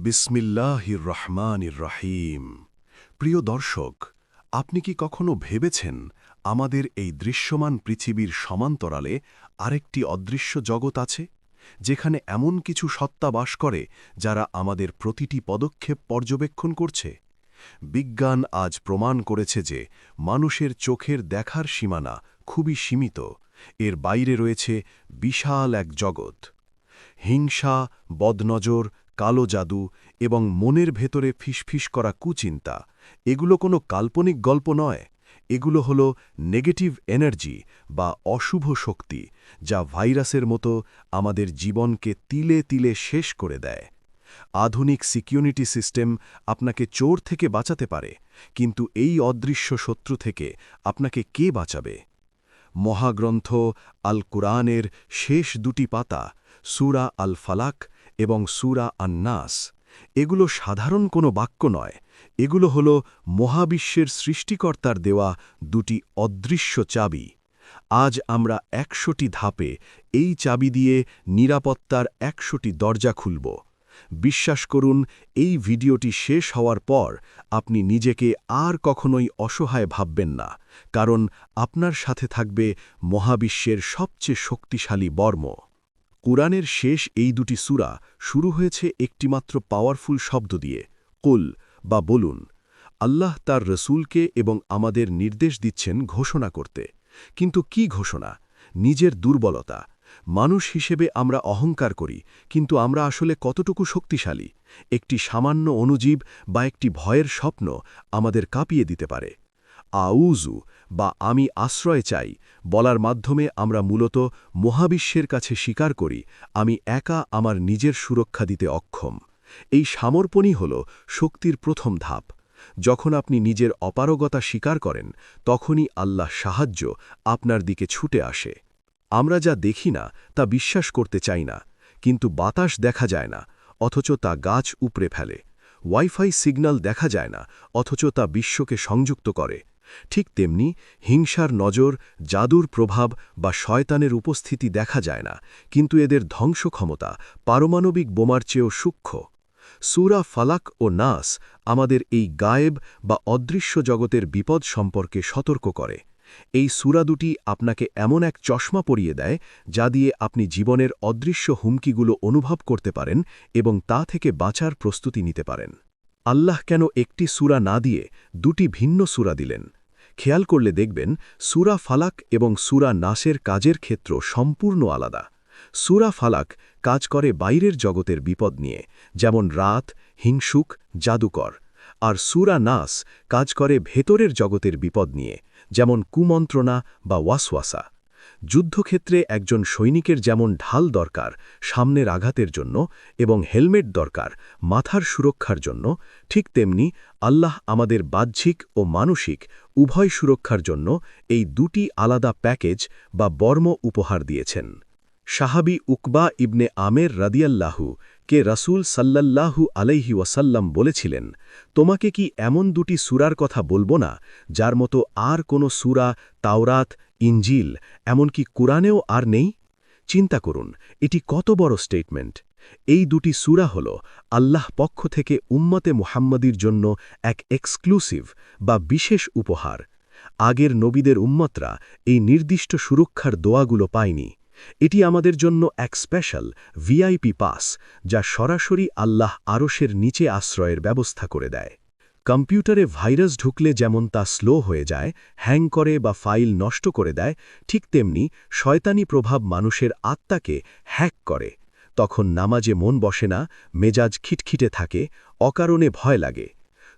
বিসমিল্লাহির রহমানির রহিম। প্রিয় দর্শক, আপনি কি কখনো ভেবেছেন আমাদের এই দৃশ্যমান পৃথিবীর সমান্তরালে আরেকটি অদৃশ্য জগৎ আছে, যেখানে এমন কিছু সত্তা বাস করে যারা আমাদের প্রতিটি পদক্ষেপ পর্যবেক্ষণ করছে? বিজ্ঞান আজ প্রমাণ করেছে যে মানুষের চোখের দেখার সীমানা খুবই সীমিত। এর বাইরে রয়েছে বিশাল এক জগৎ। হিংসা, বদনজর, কালো জাদু এবং মনের ভেতরে ফিসফিস করা কুচিন্তা, এগুলো কোনো কাল্পনিক গল্প নয়। এগুলো হল নেগেটিভ এনার্জি বা অশুভ শক্তি, যা ভাইরাসের মতো আমাদের জীবনকে তিলে তিলে শেষ করে দেয়। আধুনিক সিকিউরিটি সিস্টেম আপনাকে চোর থেকে বাঁচাতে পারে, কিন্তু এই অদৃশ্য শত্রু থেকে আপনাকে কে বাঁচাবে? মহাগ্রন্থ আল কুরআনের শেষ দুটি পাতা, সূরা আল ফালাক এবং সূরা আন-নাস, এগুলো সাধারণ কোনো বাক্য নয়। এগুলো হল মহাবিশ্বের সৃষ্টিকর্তার দেওয়া দুটি অদৃশ্য চাবি। আজ আমরা ১০০টি ধাপে এই চাবি দিয়ে নিরাপত্তার ১০০টি দরজা খুলব। বিশ্বাস করুন, এই ভিডিওটি শেষ হওয়ার পর আপনি নিজেকে আর কখনোই অসহায় ভাববেন না, কারণ আপনার সাথে থাকবে মহাবিশ্বের সবচেয়ে শক্তিশালী বর্ম। কুরআনের শেষ এই দুটি সূরা শুরু হয়েছে একটিমাত্র পাওয়ারফুল শব্দ দিয়ে, কুল বা বলুন। আল্লাহ তার রসূলকে এবং আমাদের নির্দেশ দিচ্ছেন ঘোষণা করতে। কিন্তু কি ঘোষণা? নিজের দুর্বলতা। মানুষ হিসেবে আমরা অহংকার করি, কিন্তু আমরা আসলে কতটুকু শক্তিশালী? একটি সামান্য অণুজীব বা একটি ভয়ের স্বপ্ন আমাদের কাঁপিয়ে দিতে পারে। আউযু বা আমি আশ্রয় চাই বলার মাধ্যমে আমরা মূলত মহাবিশ্বের কাছে স্বীকার করি আমি একা আমার নিজের সুরক্ষা দিতে অক্ষম। এই সমর্পণই হল শক্তির প্রথম ধাপ। যখন আপনি নিজের অপারগতা স্বীকার করেন, তখনই আল্লাহ সাহায্য আপনার দিকে ছুটে আসে। আমরা যা দেখি না তা বিশ্বাস করতে চাই না, কিন্তু বাতাস দেখা যায় না, অথচ তা গাছ উপড়ে ফেলে। ওয়াইফাই সিগন্যাল দেখা যায় না, অথচ তা বিশ্বকে সংযুক্ত করে। ঠিক তেমনি হিংসার নজর, জাদুর প্রভাব বা শয়তানের উপস্থিতি দেখা যায় না, কিন্তু এদের ধ্বংস ক্ষমতা পারমাণবিক বোমার চেয়েও সূক্ষ্ম। সূরা ফালাক ও নাস আমাদের এই গায়েব বা অদৃশ্য জগতের বিপদ সম্পর্কে সতর্ক করে। এই সূরা দুটি আপনাকে এমন এক চশমা পরিয়ে দেয়, যা দিয়ে আপনি জীবনের অদৃশ্য হুমকিগুলো অনুভব করতে পারেন এবং তা থেকে বাঁচার প্রস্তুতি নিতে পারেন। আল্লাহ কেন একটি সূরা না দিয়ে দুটি ভিন্ন সূরা দিলেন? খেয়াল করলে দেখবেন, সূরা ফালাক এবং সূরা নাসের কাজের ক্ষেত্র সম্পূর্ণ আলাদা। সূরা ফালাক কাজ করে বাইরের জগতের বিপদ নিয়ে, যেমন রাত, হিংসুক, জাদুকর। আর সূরা নাস কাজ করে ভেতরের জগতের বিপদ নিয়ে, যেমন কুমন্ত্রণা বা ওয়াসওয়াসা। যুদ্ধক্ষেত্রে একজন সৈনিকের যেমন ঢাল দরকার সামনের আঘাতের জন্য এবং হেলমেট দরকার মাথার সুরক্ষার জন্য, ঠিক তেমনি আল্লাহ আমাদের বাহ্যিক ও মানসিক উভয় সুরক্ষার জন্য এই দুটি আলাদা প্যাকেজ বা বর্ম উপহার দিয়েছেন। সাহাবী উকবা ইবনে আমের রাদিয়াল্লাহু কে রাসূল সাল্লাল্লাহু আলাইহি ওয়াসাল্লাম বলেছিলেন, তোমাকে কি এমন দুটি সূরার কথা বলবো না, যার মতো আর কোনো সূরা তাওরাত, ইনজিল, এমনকি কুরআনেও আর নেই? চিন্তা করুন, এটি কত বড় স্টেটমেন্ট। এই দুটি সূরা হল আল্লাহ পক্ষ থেকে উম্মতে মুহাম্মাদির জন্য এক এক্সক্লুসিভ বা বিশেষ উপহার। আগের নবীদের উম্মতরা এই নির্দিষ্ট সুরক্ষার দোয়াগুলো পায়নি। এটি আমাদের জন্য এক স্পেশাল ভিআইপি পাস, যা সরাসরি আল্লাহ আরশের নিচে আশ্রয়ের ব্যবস্থা করে দেয়। কম্পিউটারে ভাইরাস ঢুকলে যেমন তা স্লো হয়ে যায়, হ্যাং করে বা ফাইল নষ্ট করে দেয়, ঠিক তেমনি শয়তানি প্রভাব মানুষের আত্মাকে হ্যাক করে। তখন নামাজে মন বসে না, মেজাজ খিটখিটে থাকে, অকারণে ভয় লাগে।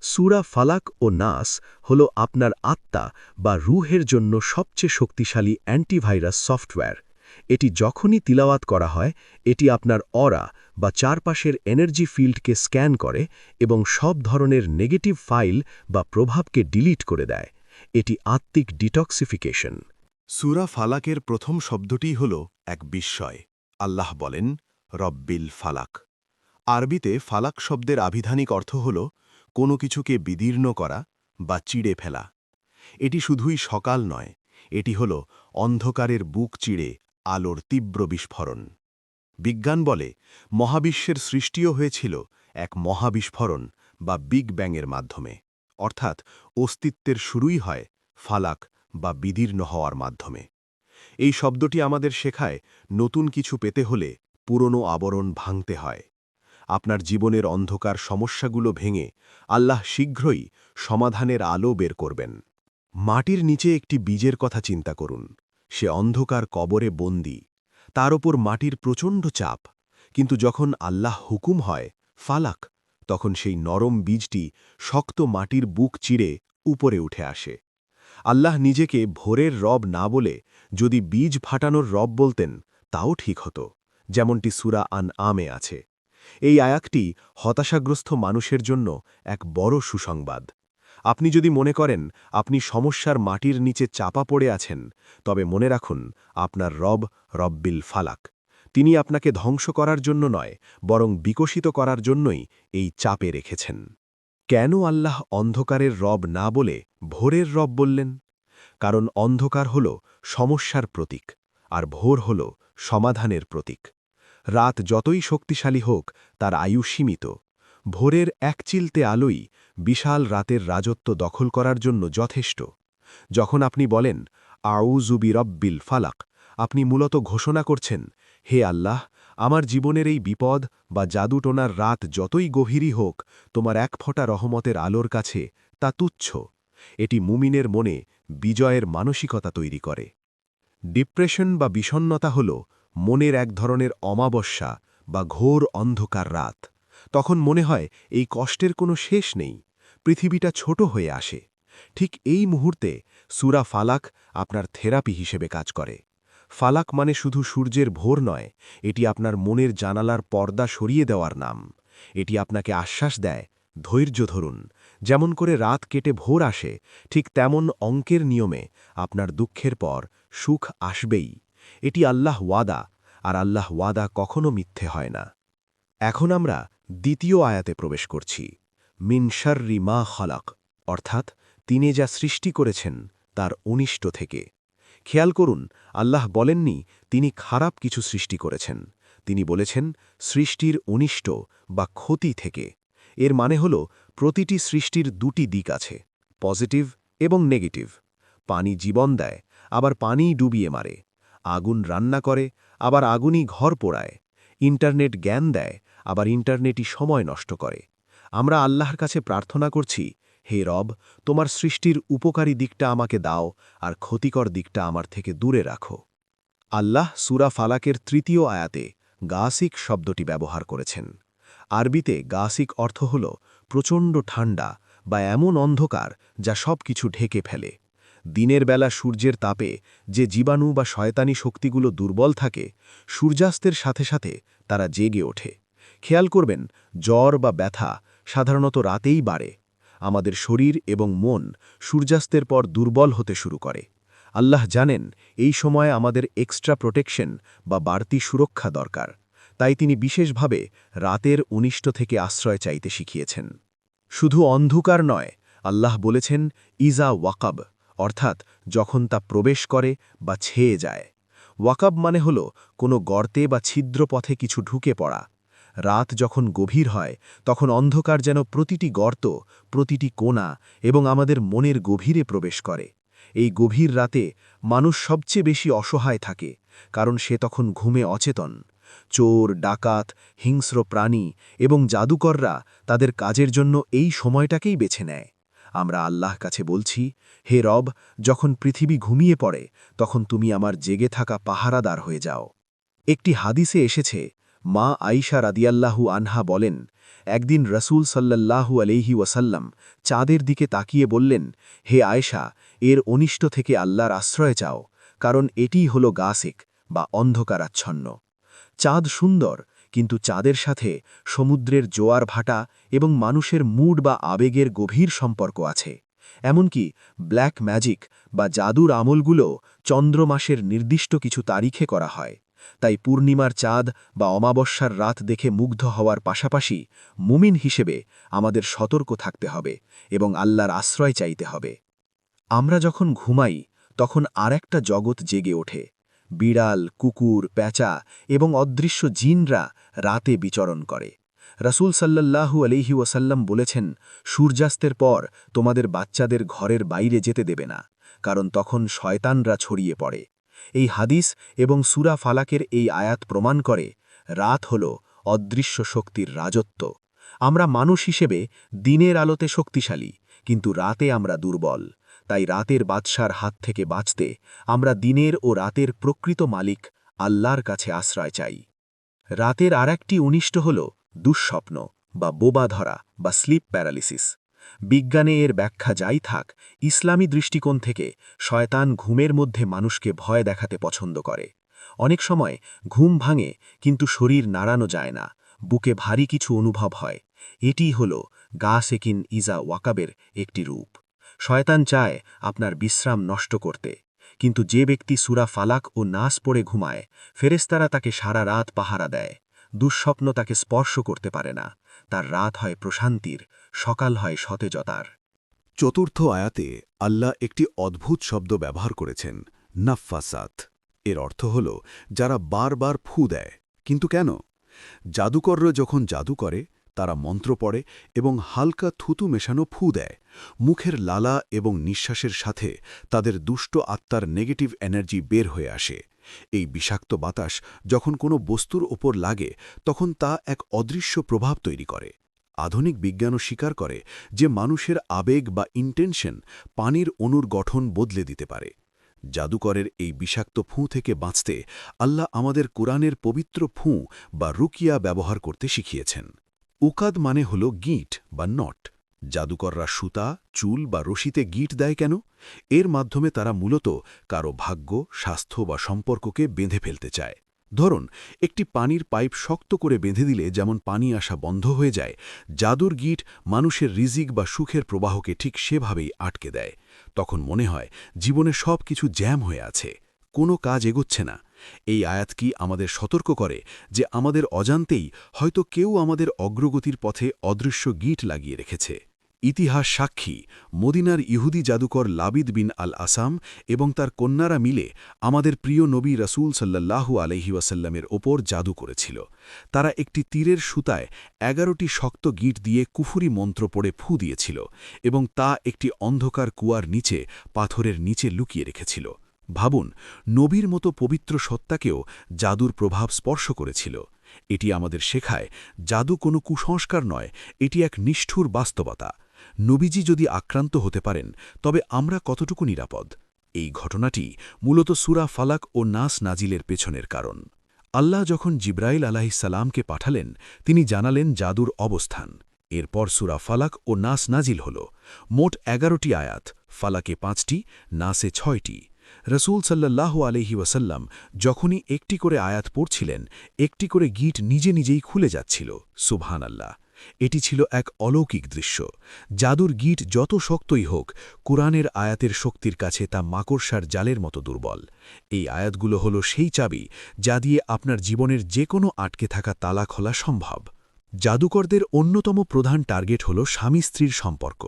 সূরা ফালাক ও নাস হল আপনার আত্মা বা রূহের জন্য সবচেয়ে শক্তিশালী অ্যান্টিভাইরাস সফটওয়্যার। এটি যখনই তিলাওয়াত করা হয়, এটি আপনার অরা বা চারপাশের এনার্জি ফিল্ডকে স্ক্যান করে এবং সব ধরনের নেগেটিভ ফাইল বা প্রভাবকে ডিলিট করে দেয়। এটি আত্মিক ডিটক্সিফিকেশন। সূরা ফালাকের প্রথম শব্দটি হল এক বিস্ময়। আল্লাহ বলেন, রব্বিল ফালাক। আরবিতে ফালাক শব্দের আভিধানিক অর্থ হল কোনো কিছুকে বিদীর্ণ করা বা চিড়ে ফেলা। এটি শুধুই সকাল নয়, এটি হল অন্ধকারের বুক চিড়ে আলোর তীব্র বিস্ফোরণ। বিজ্ঞান বলে, মহাবিশ্বের সৃষ্টিও হয়েছিল এক মহাবিস্ফোরণ বা বিগ ব্যাংয়ের মাধ্যমে, অর্থাৎ অস্তিত্বের শুরুই হয় ফালাক বা বিদীর্ণ হওয়ার মাধ্যমে। এই শব্দটি আমাদের শেখায় নতুন কিছু পেতে হলে পুরনো আবরণ ভাঙতে হয়। আপনার জীবনের অন্ধকার সমস্যাগুলো ভেঙে আল্লাহ শীঘ্রই সমাধানের আলো বের করবেন। মাটির নিচে একটি বীজের কথা চিন্তা করুন। সে অন্ধকার কবরে বন্দী, তার ওপর মাটির প্রচণ্ড চাপ। কিন্তু যখন আল্লাহ হুকুম হয় ফালাক, তখন সেই নরম বীজটি শক্ত মাটির বুক চিরে উপরে উঠে আসে। আল্লাহ নিজেকে ভোরের রব না বলে যদি বীজ ফাটানোর রব বলতেন, তাও ঠিক হতো, যেমনটি সূরা আনআমে আছে। এই আয়াতটি হতাশাগ্রস্ত মানুষের জন্য এক বড় সুসংবাদ। আপনি যদি মনে করেন আপনি সমস্যার মাটির নিচে চাপা পড়ে আছেন, তবে মনে রাখুন আপনার রব রব্বিল ফালাক। তিনি আপনাকে ধ্বংস করার জন্য নয়, বরং বিকশিত করার জন্যই এই চাপে রেখেছেন। কেন আল্লাহ অন্ধকারের রব না বলে ভোরের রব বললেন? কারণ অন্ধকার হল সমস্যার প্রতীক, আর ভোর হল সমাধানের প্রতীক। রাত যতই শক্তিশালী হোক, তার আয়ু সীমিত। ভোরের এক চিলতে আলোই বিশাল রাতের রাজত্ব দখল করার জন্য যথেষ্ট। যখন আপনি বলেন আউযু বিরব্বিল ফালাক, আপনি মূলত ঘোষণা করছেন, হে আল্লাহ, আমার জীবনের এই বিপদ বা জাদুটোনার রাত যতই গভীরই হোক, তোমার এক ফোঁটা রহমতের আলোর কাছে তা তুচ্ছ। এটি মুমিনের মনে বিজয়ের মানসিকতা তৈরি করে। ডিপ্রেশন বা বিষণ্নতা হল মনের এক ধরনের অমাবস্যা বা ঘোর অন্ধকার রাত। তখন মনে হয় এই কষ্টের কোনো শেষ নেই, পৃথিবীটা ছোট হয়ে আসে। ঠিক এই মুহূর্তে সূরা ফালাক আপনার থেরাপি হিসেবে কাজ করে। ফালাক মানে শুধু সূর্যের ভোর নয়, এটি আপনার মনের জানালার পর্দা সরিয়ে দেওয়ার নাম। এটি আপনাকে আশ্বাস দেয়, ধৈর্য ধরুন। যেমন করে রাত কেটে ভোর আসে, ঠিক তেমন অঙ্কের নিয়মে আপনার দুঃখের পর সুখ আসবেই। এটি আল্লাহ ওয়াদা, আর আল্লাহ ওয়াদা কখনো মিথ্যে হয় না। এখন আমরা দ্বিতীয় আয়াতে প্রবেশ করছি, মিন শাররি মা খালাক, অর্থাৎ তিনি যা সৃষ্টি করেছেন তার অনিষ্ট থেকে। খেয়াল করুন, আল্লাহ বলেননি তিনি খারাপ কিছু সৃষ্টি করেছেন, তিনি বলেছেন সৃষ্টির অনিষ্ট বা ক্ষতি থেকে। এর মানে হল প্রতিটি সৃষ্টির দুটি দিক আছে, পজিটিভ এবং নেগেটিভ। পানি জীবন দেয়, আবার পানিই ডুবিয়ে মারে। আগুন রান্না করে, আবার আগুনই ঘর পোড়ায়। ইন্টারনেট জ্ঞান দেয়, আবার ইন্টারনেটই সময় নষ্ট করে। আমরা আল্লাহর কাছে প্রার্থনা করছি, হে রব, তোমার সৃষ্টির উপকারী দিকটা আমাকে দাও, আর ক্ষতিকর দিকটা আমার থেকে দূরে রাখো। আল্লাহ সূরা ফালাকের তৃতীয় আয়াতে গাসিক শব্দটি ব্যবহার করেছেন। আরবিতে গাসিক অর্থ হল প্রচণ্ড ঠান্ডা বা এমন অন্ধকার যা সব কিছু ঢেকে ফেলে। দিনের বেলা সূর্যের তাপে যে জীবাণু বা শয়তানি শক্তিগুলো দুর্বল থাকে, সূর্যাস্তের সাথে সাথে তারা জেগে ওঠে। খেয়াল করবেন, জ্বর বা ব্যথা সাধারণত রাতেই বাড়ে। আমাদের শরীর এবং মন সূর্যাস্তের পর দুর্বল হতে শুরু করে। আল্লাহ জানেন এই সময় আমাদের এক্সট্রা প্রোটেকশন বা বাড়তি সুরক্ষা দরকার, তাই তিনি বিশেষভাবে রাতের অনিষ্ট থেকে আশ্রয় চাইতে শিখিয়েছেন। শুধু অন্ধকার নয়, আল্লাহ বলেছেন ইজা ওয়াকাব, অর্থাৎ যখন তা প্রবেশ করে বা ছেয়ে যায়। ওয়াকাব মানে হল কোনো গর্তে বা ছিদ্র পথে কিছু ঢুকে পড়া। রাত যখন গভীর হয়, তখন অন্ধকার যেন প্রতিটি গর্ত, প্রতিটি কোণা এবং আমাদের মনের গভীরে প্রবেশ করে। এই গভীর রাতে মানুষ সবচেয়ে বেশি অসহায় থাকে, কারণ সে তখন ঘুমে অচেতন। চোর, ডাকাত, হিংস্র প্রাণী এবং জাদুকররা তাদের কাজের জন্য এই সময়টাকেই বেছে নেয়। আমরা আল্লাহ কাছে বলছি, হে রব, যখন পৃথিবী ঘুমিয়ে পড়ে, তখন তুমি আমার জেগে থাকা পাহারাদার হয়ে যাও। একটি হাদিসে এসেছে, মা আইশা রাদিয়াল্লাহু আনহা বলেন, একদিন রসুল সাল্লাল্লাহু আলাইহি ওয়াসাল্লাম চাঁদের দিকে তাকিয়ে বললেন, হে আয়েশা, এর অনিষ্ট থেকে আল্লাহর আশ্রয় চাও, কারণ এটিই হল গাসিক বা অন্ধকারাচ্ছন্ন। চাঁদ সুন্দর, কিন্তু চাঁদের সাথে সমুদ্রের জোয়ার ভাটা এবং মানুষের মুড বা আবেগের গভীর সম্পর্ক আছে। এমনকি ব্ল্যাক ম্যাজিক বা জাদুর আমলগুলো চন্দ্রমাসের নির্দিষ্ট কিছু তারিখে করা হয়। তাই পূর্ণিমার চাঁদ বা অমাবস্যার রাত দেখে মুগ্ধ হওয়ার পাশাপাশি মুমিন হিসেবে আমাদের সতর্ক থাকতে হবে এবং আল্লাহর আশ্রয় চাইতে হবে। আমরা যখন ঘুমাই, তখন আরেকটা জগৎ জেগে ওঠে। বিড়াল, কুকুর, প্যাঁচা এবং অদৃশ্য জিনরা রাতে বিচরণ করে। রাসূল সাল্লাল্লাহু আলাইহি ওয়াসাল্লাম বলেছেন, সূর্যাস্তের পর তোমাদের বাচ্চাদের ঘরের বাইরে যেতে দেবে না, কারণ তখন শয়তানরা ছড়িয়ে পড়ে। এই হাদিস এবং সূরা ফালাকের এই আয়াত প্রমাণ করে, রাত হল অদৃশ্য শক্তির রাজত্ব। আমরা মানুষ হিসেবে দিনের আলোতে শক্তিশালী, কিন্তু রাতে আমরা দুর্বল। তাই রাতের বাদশার হাত থেকে বাঁচতে আমরা দিনের ও রাতের প্রকৃত মালিক আল্লাহর কাছে আশ্রয় চাই। রাতের আরেকটি অনিষ্ট হল দুঃস্বপ্ন বা বোবা ধরা বা স্লিপ প্যারালিসিস। বিজ্ঞানে এর ব্যাখ্যা যাই থাক, ইসলামী দৃষ্টিকোণ থেকে শয়তান ঘুমের মধ্যে মানুষকে ভয় দেখাতে পছন্দ করে। অনেক সময় ঘুম ভাঙে কিন্তু শরীর নাড়ানো যায় না, বুকে ভারী কিছু অনুভব হয়। এটিই হল গাসেকিন ইজা ওয়াকাবের একটি রূপ। শয়তান চায় আপনার বিশ্রাম নষ্ট করতে, কিন্তু যে ব্যক্তি সূরা ফালাক ও নাস পড়ে ঘুমায়, ফেরেশতারা তাকে সারা রাত পাহারা দেয়। দুঃস্বপ্ন তাকে স্পর্শ করতে পারে না, তার রাত হয় প্রশান্তির, সকাল হয় সতেজতার। চতুর্থ আয়াতে আল্লাহ একটি অদ্ভুত শব্দ ব্যবহার করেছেন, নাফফাসাত। এর অর্থ হল যারা বারবার ফু দেয়। কিন্তু কেন? জাদুকররা যখন জাদু করে, তারা মন্ত্র পড়ে এবং হালকা থুতু মেশানো ফু দেয়। মুখের লালা এবং নিঃশ্বাসের সাথে তাদের দুষ্ট আত্মার নেগেটিভ এনার্জি বের হয়ে আসে। এই বিষাক্ত বাতাস যখন কোনো বস্তুর ওপর লাগে, তখন তা এক অদৃশ্য প্রভাব তৈরি করে। আধুনিক বিজ্ঞানও স্বীকার করে যে মানুষের আবেগ বা ইন্টেনশন পানির অণুর গঠন বদলে দিতে পারে। জাদুকরের এই বিষাক্ত ফুঁ থেকে বাঁচতে আল্লাহ আমাদের কোরআনের পবিত্র ফুঁ বা রুকিয়া ব্যবহার করতে শিখিয়েছেন। উকাদ মানে হল গিঁট বা নট। জাদুকররা সুতা, চুল বা রশিতে গিঁট দেয় কেন? এর মাধ্যমে তারা মূলত কারো ভাগ্য, স্বাস্থ্য বা সম্পর্ককে বেঁধে ফেলতে চায়। ধরুন, একটি পানির পাইপ শক্ত করে বেঁধে দিলে যেমন পানি আসা বন্ধ হয়ে যায়, জাদুর গিঁট মানুষের রিজিক বা সুখের প্রবাহকে ঠিক সেভাবেই আটকে দেয়। তখন মনে হয় জীবনে সব কিছু জ্যাম হয়ে আছে, কোনো কাজ এগোচ্ছে না। এই আয়াত কি আমাদের সতর্ক করে যে আমাদের অজান্তেই হয়তো কেউ আমাদের অগ্রগতির পথে অদৃশ্য গিঁট লাগিয়ে রেখেছে। ইতিহাস সাক্ষী, মদিনার ইহুদি জাদুকর লাবিদ বিন আল আসাম এবং তার কন্যারা মিলে আমাদের প্রিয় নবী রাসূল সাল্লাল্লাহু আলাইহি ওয়াসাল্লামের ওপর জাদু করেছিল। তারা একটি তীরের সুতায় ১১টি শক্ত গিঁট দিয়ে কুফুরি মন্ত্র পড়ে ফু দিয়েছিল এবং তা একটি অন্ধকার কুয়ার নিচে পাথরের নিচে লুকিয়ে রেখেছিল। ভাবুন, নবীর মতো পবিত্র সত্তাকেও জাদুর প্রভাব স্পর্শ করেছিল। এটি আমাদের শেখায়, জাদু কোনো কুসংস্কার নয়, এটি এক নিষ্ঠুর বাস্তবতা। নবীজি যদি আক্রান্ত হতে পারেন, তবে আমরা কতটুকু নিরাপদ? এই ঘটনাটি মূলত সূরা ফালাক ও নাস নাজিলের পেছনের কারণ। আল্লাহ যখন জিব্রাইল আলাইহিসসালামকে পাঠালেন, তিনি জানালেন জাদুর অবস্থান। এরপর সূরা ফালাক ও নাস নাজিল হল। মোট ১১টি আয়াত, ফালাকে ৫টি, নাসে ৬টি। রসুল সাল্লাল্লাহু আলাইহি ওয়াসাল্লাম যখনই একটি করে আয়াত পড়ছিলেন, একটি করে গিঁট নিজে নিজেই খুলে যাচ্ছিল। সুবহানাল্লাহ! এটি ছিল এক অলৌকিক দৃশ্য। জাদুর গিঁট যত শক্তই হোক, কুরআনের আয়াতের শক্তির কাছে তা মাকড়সার জালের মতো দুর্বল। এই আয়াতগুলো হল সেই চাবি যা দিয়ে আপনার জীবনের যে কোনো আটকে থাকা তালা খোলা সম্ভব। জাদুকরদের অন্যতম প্রধান টার্গেট হল স্বামী-স্ত্রীর সম্পর্ক।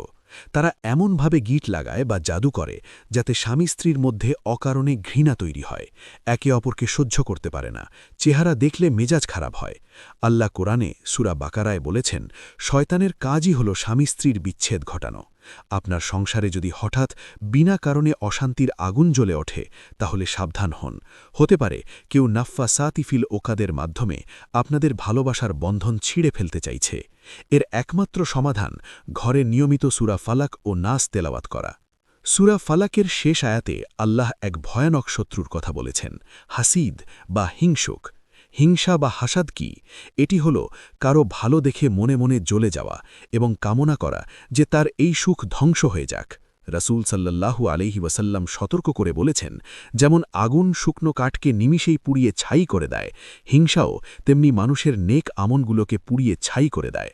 তারা এমনভাবে গিঁট লাগায় বা জাদু করে যাতে স্বামী-স্ত্রীর মধ্যে অকারণে ঘৃণা তৈরি হয়, একে অপরকে সহ্য করতে পারে না, চেহারা দেখলে মেজাজ খারাপ হয়। আল্লাহ কোরআনে সূরা বাকারায় বলেছেন, শয়তানের কাজই হল স্বামী-স্ত্রীর বিচ্ছেদ ঘটানো। আপনার সংসারে যদি হঠাৎ বিনা কারণে অশান্তির আগুন জ্বলে ওঠে, তাহলে সাবধান হন। হতে পারে কেউ নাফফাসাতি ফিল ওকাদের মাধ্যমে আপনাদের ভালোবাসার বন্ধন ছিঁড়ে ফেলতে চাইছে। এর একমাত্র সমাধান ঘরে নিয়মিত সূরা ফালাক ও নাস তেলাওয়াত করা। সূরা ফালাকের শেষ আয়াতে আল্লাহ এক ভয়ানক শত্রুর কথা বলেছেন, হাসিদ বা হিংসুক। হিংসা বা হাসাদ কি? এটি হল কারো ভালো দেখে মনে মনে জ্বলে যাওয়া এবং কামনা করা যে তার এই সুখ ধ্বংস হয়ে যাক। রাসূল সাল্লাল্লাহু আলাইহি ওয়াসাল্লাম সতর্ক করে বলেছেন, যেমন আগুন শুকনো কাঠকে নিমিষেই পুড়িয়ে ছাই করে দেয়, হিংসাও তেমনি মানুষের নেক আমলগুলোকে পুড়িয়ে ছাই করে দেয়।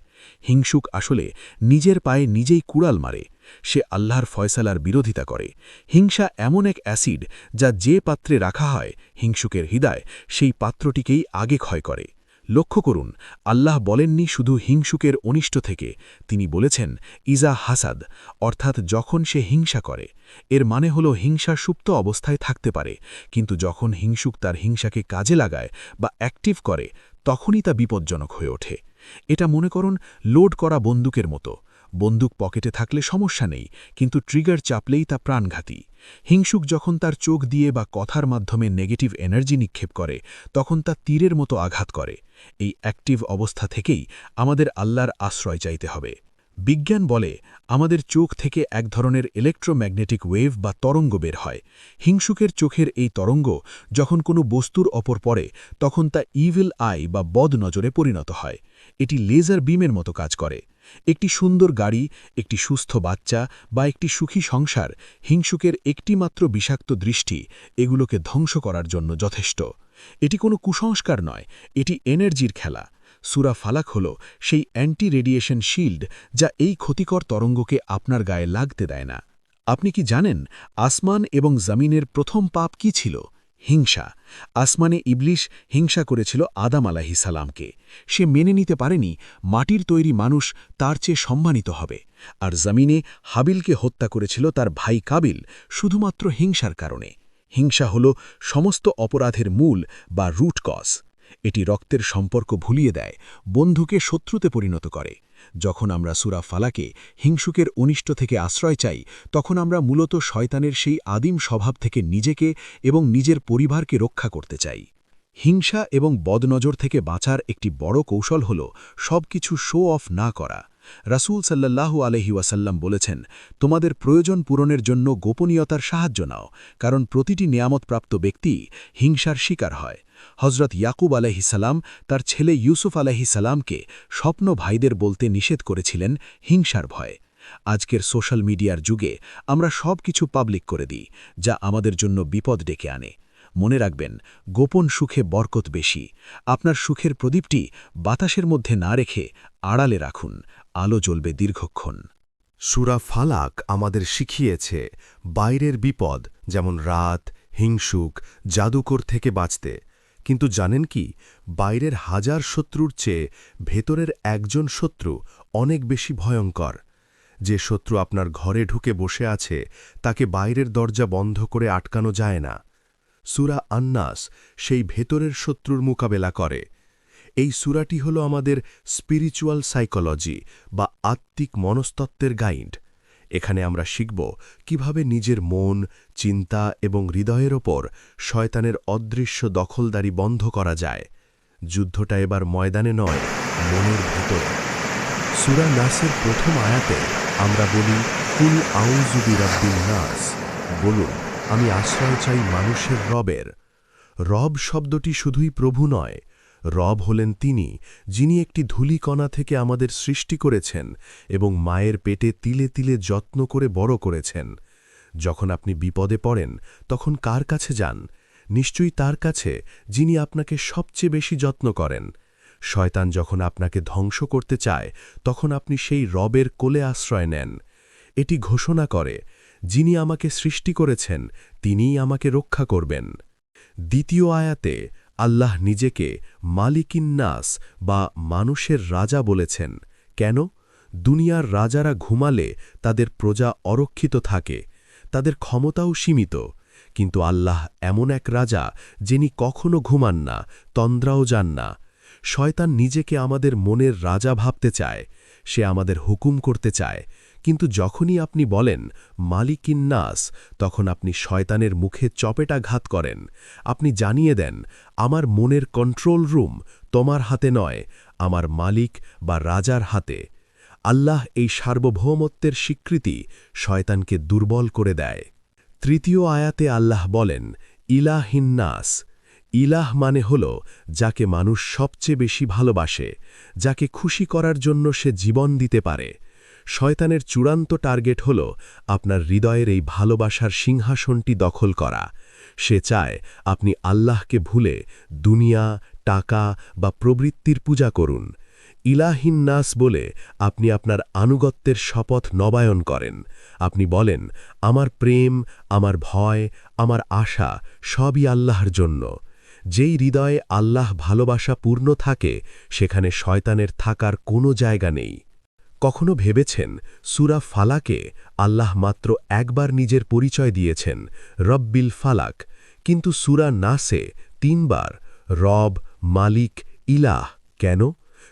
হিংসুক আসলে নিজের পায়ে নিজেই কুড়াল মারে। সে আল্লাহর ফয়সালার বিরোধিতা করে। হিংসা এমন এক অ্যাসিড যা যে পাত্রে রাখা হয়, হিংসুকের হৃদয় সেই পাত্রটিকেই আগে ক্ষয় করে। লক্ষ্য করুন, আল্লাহ বলেননি শুধু হিংসুকের অনিষ্ট থেকে, তিনি বলেছেন ইজা হাসাদ, অর্থাৎ যখন সে হিংসা করে। এর মানে হল হিংসা সুপ্ত অবস্থায় থাকতে পারে, কিন্তু যখন হিংসুক তার হিংসাকে কাজে লাগায় বা অ্যাক্টিভ করে, তখনই তা বিপজ্জনক হয়ে ওঠে। এটা মনে করুন লোড করা বন্দুকের মতো। বন্দুক পকেটে থাকলে সমস্যা নেই, কিন্তু ট্রিগার চাপলেই তা প্রাণঘাতী। হিংসুক যখন তার চোখ দিয়ে বা কথার মাধ্যমে নেগেটিভ এনার্জি নিক্ষেপ করে, তখন তা তীরের মতো আঘাত করে। এই অ্যাক্টিভ অবস্থা থেকেই আমাদের আল্লাহর আশ্রয় চাইতে হবে। বিজ্ঞান বলে আমাদের চোখ থেকে এক ধরনের ইলেকট্রোম্যাগনেটিক ওয়েভ বা তরঙ্গ বের হয়। হিংসুকের চোখের এই তরঙ্গ যখন কোনো বস্তুর ওপর পড়ে, তখন তা ইভিল আই বা বদ নজরে পরিণত হয়। এটি লেজার বিমের মতো কাজ করে। একটি সুন্দর গাড়ি, একটি সুস্থ বাচ্চা বা একটি সুখী সংসার হিংসুকের একটিমাত্র বিষাক্ত দৃষ্টি এগুলোকে ধ্বংস করার জন্য যথেষ্ট। এটি কোনো কুসংস্কার নয়, এটি এনার্জির খেলা। সূরা ফালাক হল সেই অ্যান্টি রেডিয়েশন শিল্ড যা এই ক্ষতিকর তরঙ্গকে আপনার গায়ে লাগতে দেয় না। আপনি কি জানেন আসমান এবং জমিনের প্রথম পাপ কি ছিল? হিংসা। আসমানে ইবলিশ হিংসা করেছিল আদম আলাইহিস সালামকে। সে মেনে নিতে পারেনি মাটির তৈরি মানুষ তার চেয়ে সম্মানিত হবে। আর জমিনে হাবিলকে হত্যা করেছিল তার ভাই কাবিল, শুধুমাত্র হিংসার কারণে। হিংসা হল সমস্ত অপরাধের মূল বা রুট কজ। এটি রক্তের সম্পর্ক ভুলিয়ে দেয়, বন্ধুকে শত্রুতে পরিণত করে। যখন আমরা সূরা ফালাকে হিংসুকের অনিষ্ট থেকে আশ্রয় চাই, তখন আমরা মূলত শয়তানের সেই আদিম স্বভাব থেকে নিজেকে এবং নিজের পরিবারকে রক্ষা করতে চাই। হিংসা এবং বদনজর থেকে বাঁচার একটি বড় কৌশল হল সবকিছু শো অফ না করা। রাসূল সাল্লাল্লাহু আলাইহি ওয়াসাল্লাম বলেছেন, তোমাদের প্রয়োজন পূরণের জন্য গোপনীয়তার সাহায্য নাও, কারণ প্রতিটি নিয়ামতপ্রাপ্ত ব্যক্তি হিংসার শিকার হয়। হজরত ইয়াকুব আলাইহিস সালাম তার ছেলে ইউসুফ আলাইহিস সালামকে স্বপ্ন ভাইদের বলতে নিষেধ করেছিলেন হিংসার ভয়ে। আজকের সোশ্যাল মিডিয়ার যুগে আমরা সব কিছু পাবলিক করে দিই, যা আমাদের জন্য বিপদ ডেকে আনে। মনে রাখবেন, গোপন সুখে বরকত বেশি। আপনার সুখের প্রদীপটি বাতাসের মধ্যে না রেখে আড়ালে রাখুন, আলো জ্বলবে দীর্ঘক্ষণ। সূরা ফালাক আমাদের শিখিয়েছে বাইরের বিপদ যেমন রাত, হিংসুক, জাদুকর থেকে বাঁচতে। কিন্তু জানেন কি, বাইরের হাজার শত্রুর চেয়ে ভেতরের একজন শত্রু অনেক বেশি ভয়ঙ্কর। যে শত্রু আপনার ঘরে ঢুকে বসে আছে, তাকে বাইরের দরজা বন্ধ করে আটকানো যায় না। সূরা আন-নাস সেই ভেতরের শত্রুর মোকাবেলা করে। এই সূরাটি হল আমাদের স্পিরিচুয়াল সাইকোলজি বা আত্মিক মনস্তত্ত্বের গাইড। এখানে আমরা শিখব কিভাবে নিজের মন, চিন্তা এবং হৃদয়ের ওপর শয়তানের অদৃশ্য দখলদারি বন্ধ করা যায়। যুদ্ধটা এবার ময়দানে নয়, মনের ভেতরে। সূরা নাসের প্রথম আয়াতে আমরা বলি, কুল আউযু বিরাব্বিন নাস, বলুন আমি আশ্রয় চাই মানুষের রবের। রব শব্দটি শুধুই প্রভু নয়, রব হলেন তিনি, যিনি একটি ধূলিকণা থেকে আমাদের সৃষ্টি করেছেন এবং মায়ের পেটে তিলে তিলে যত্ন করে বড় করেছেন। যখন আপনি বিপদে পড়েন, তখন কার কাছে যান? নিশ্চয়ই তার কাছে, যিনি আপনাকে সবচেয়ে বেশি যত্ন করেন। শয়তান যখন আপনাকে ধ্বংস করতে চায়, তখন আপনি সেই রবের কোলে আশ্রয় নেন। এটি ঘোষণা করে, যিনি আমাকে সৃষ্টি করেছেন, তিনিই আমাকে রক্ষা করবেন। দ্বিতীয় আয়াতে আল্লাহ নিজেকে মালিকিন নাস বা মানুষের রাজা বলেছেন। কেন? দুনিয়ার রাজারা ঘুমালে তাদের প্রজা অরক্ষিত থাকে, তাদের ক্ষমতাও সীমিত। কিন্তু আল্লাহ এমন এক রাজা, যিনি কখনো ঘুমান না, তন্দ্রাও যান না। শয়তান নিজেকে আমাদের মনের রাজা ভাবতে চায়, সে আমাদের হুকুম করতে চায়। কিন্তু যখনই আপনি বলেন মালিকিন নাস, তখন আপনি শয়তানের মুখে চপেটাঘাত করেন। আপনি জানিয়ে দেন, আমার মনের কন্ট্রোল রুম তোমার হাতে নয়, আমার মালিক বা রাজার হাতে। আল্লাহ এই সার্বভৌমত্বের স্বীকৃতি শয়তানকে দুর্বল করে দেয়। তৃতীয় আয়াতে আল্লাহ বলেন, ইলাহিন নাস। ইলাহ মানে হল যাকে মানুষ সবচেয়ে বেশি ভালোবাসে, যাকে খুশি করার জন্য সে জীবন দিতে পারে। শয়তানের চূড়ান্ত টার্গেট হল আপনার হৃদয়ের এই ভালোবাসার সিংহাসনটি দখল করা। সে চায় আপনি আল্লাহকে ভুলে দুনিয়া, টাকা বা প্রবৃত্তির পূজা করুন। ইলাহিন নাস বলে আপনি আপনার আনুগত্যের শপথ নবায়ন করেন। আপনি বলেন, আমার প্রেম, আমার ভয়, আমার আশা সবই আল্লাহর জন্য। যেই হৃদয়ে আল্লাহ ভালোবাসা পূর্ণ থাকে, সেখানে শয়তানের থাকার কোনো জায়গা নেই। কখনো ভেবেছেন সূরা ফালাকে আল্লাহ মাত্র একবার নিজের পরিচয় দিয়েছেন, রব্বিল ফালাক, কিন্তু সূরা নাসে 3 বার রব, মালিক, ইলাহ। কেন?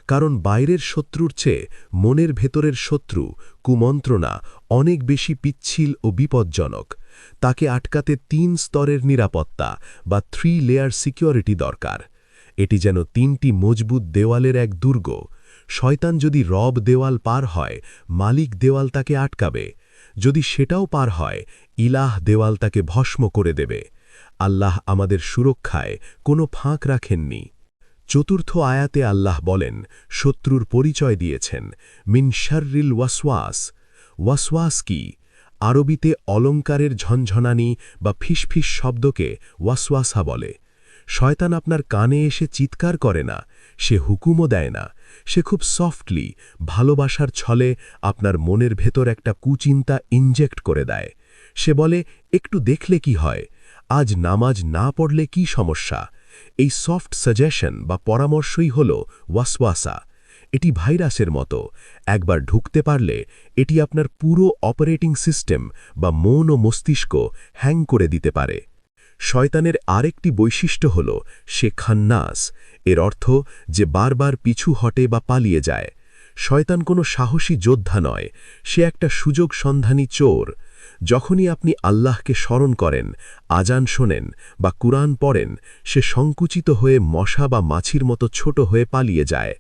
কারণ বাইরের শত্রুর চেয়ে মনের ভেতরের শত্রু কুমন্ত্রণা অনেক বেশি পিচ্ছিল ও বিপজ্জনক। তাকে আটকাতে ৩ স্তরের নিরাপত্তা বা 3 লেয়ার সিকিউরিটি দরকার। এটি যেন ৩টি মজবুত দেওয়ালের এক দুর্গ। শয়তান যদি রব দেওয়াল পার হয়, মালিক দেওয়াল তাকে আটকাবে। যদি সেটাও পার হয়, ইলাহ দেওয়াল তাকে ভস্ম করে দেবে। আল্লাহ আমাদের সুরক্ষায় কোনো ফাঁক রাখেননি। চতুর্থ আয়াতে আল্লাহ বলেন, শত্রুর পরিচয় দিয়েছেন, মিন শাররিল ওয়াসওয়াস। ওয়াসওয়াস কি? আরবিতে অলঙ্কারের ঝনঝনানি বা ফিসফিস শব্দকে ওয়াসওয়াসা বলে। শয়তান আপনার কানে এসে চিৎকার করে না, সে হুকুমও দেয় না। সে খুব সফটলি, ভালোবাসার ছলে আপনার মনের ভেতর একটা কুচিন্তা ইনজেক্ট করে দেয়। সে বলে, একটু দেখলে কি হয়? আজ নামাজ না পড়লে কি সমস্যা? এই সফট সাজেশন বা পরামর্শই হল ওয়াসওয়াসা। এটি ভাইরাসের মতো, একবার ঢুকতে পারলে এটি আপনার পুরো অপারেটিং সিস্টেম বা মন ও মস্তিষ্ক হ্যাং করে দিতে পারে। শয়তানের আরেকটি বৈশিষ্ট্য হল সে খান্নাস। এর অর্থ যে বারবার পিছু হটে বা পালিয়ে যায়। শয়তান কোনো সাহসী যোদ্ধা নয়, সে একটা সুযোগ সন্ধানী চোর। যখনই আপনি আল্লাহকে স্মরণ করেন, আজান শোনেন বা কুরআন পড়েন, সে সংকুচিত হয়ে মশা বা মাছির মতো ছোট হয়ে পালিয়ে যায়।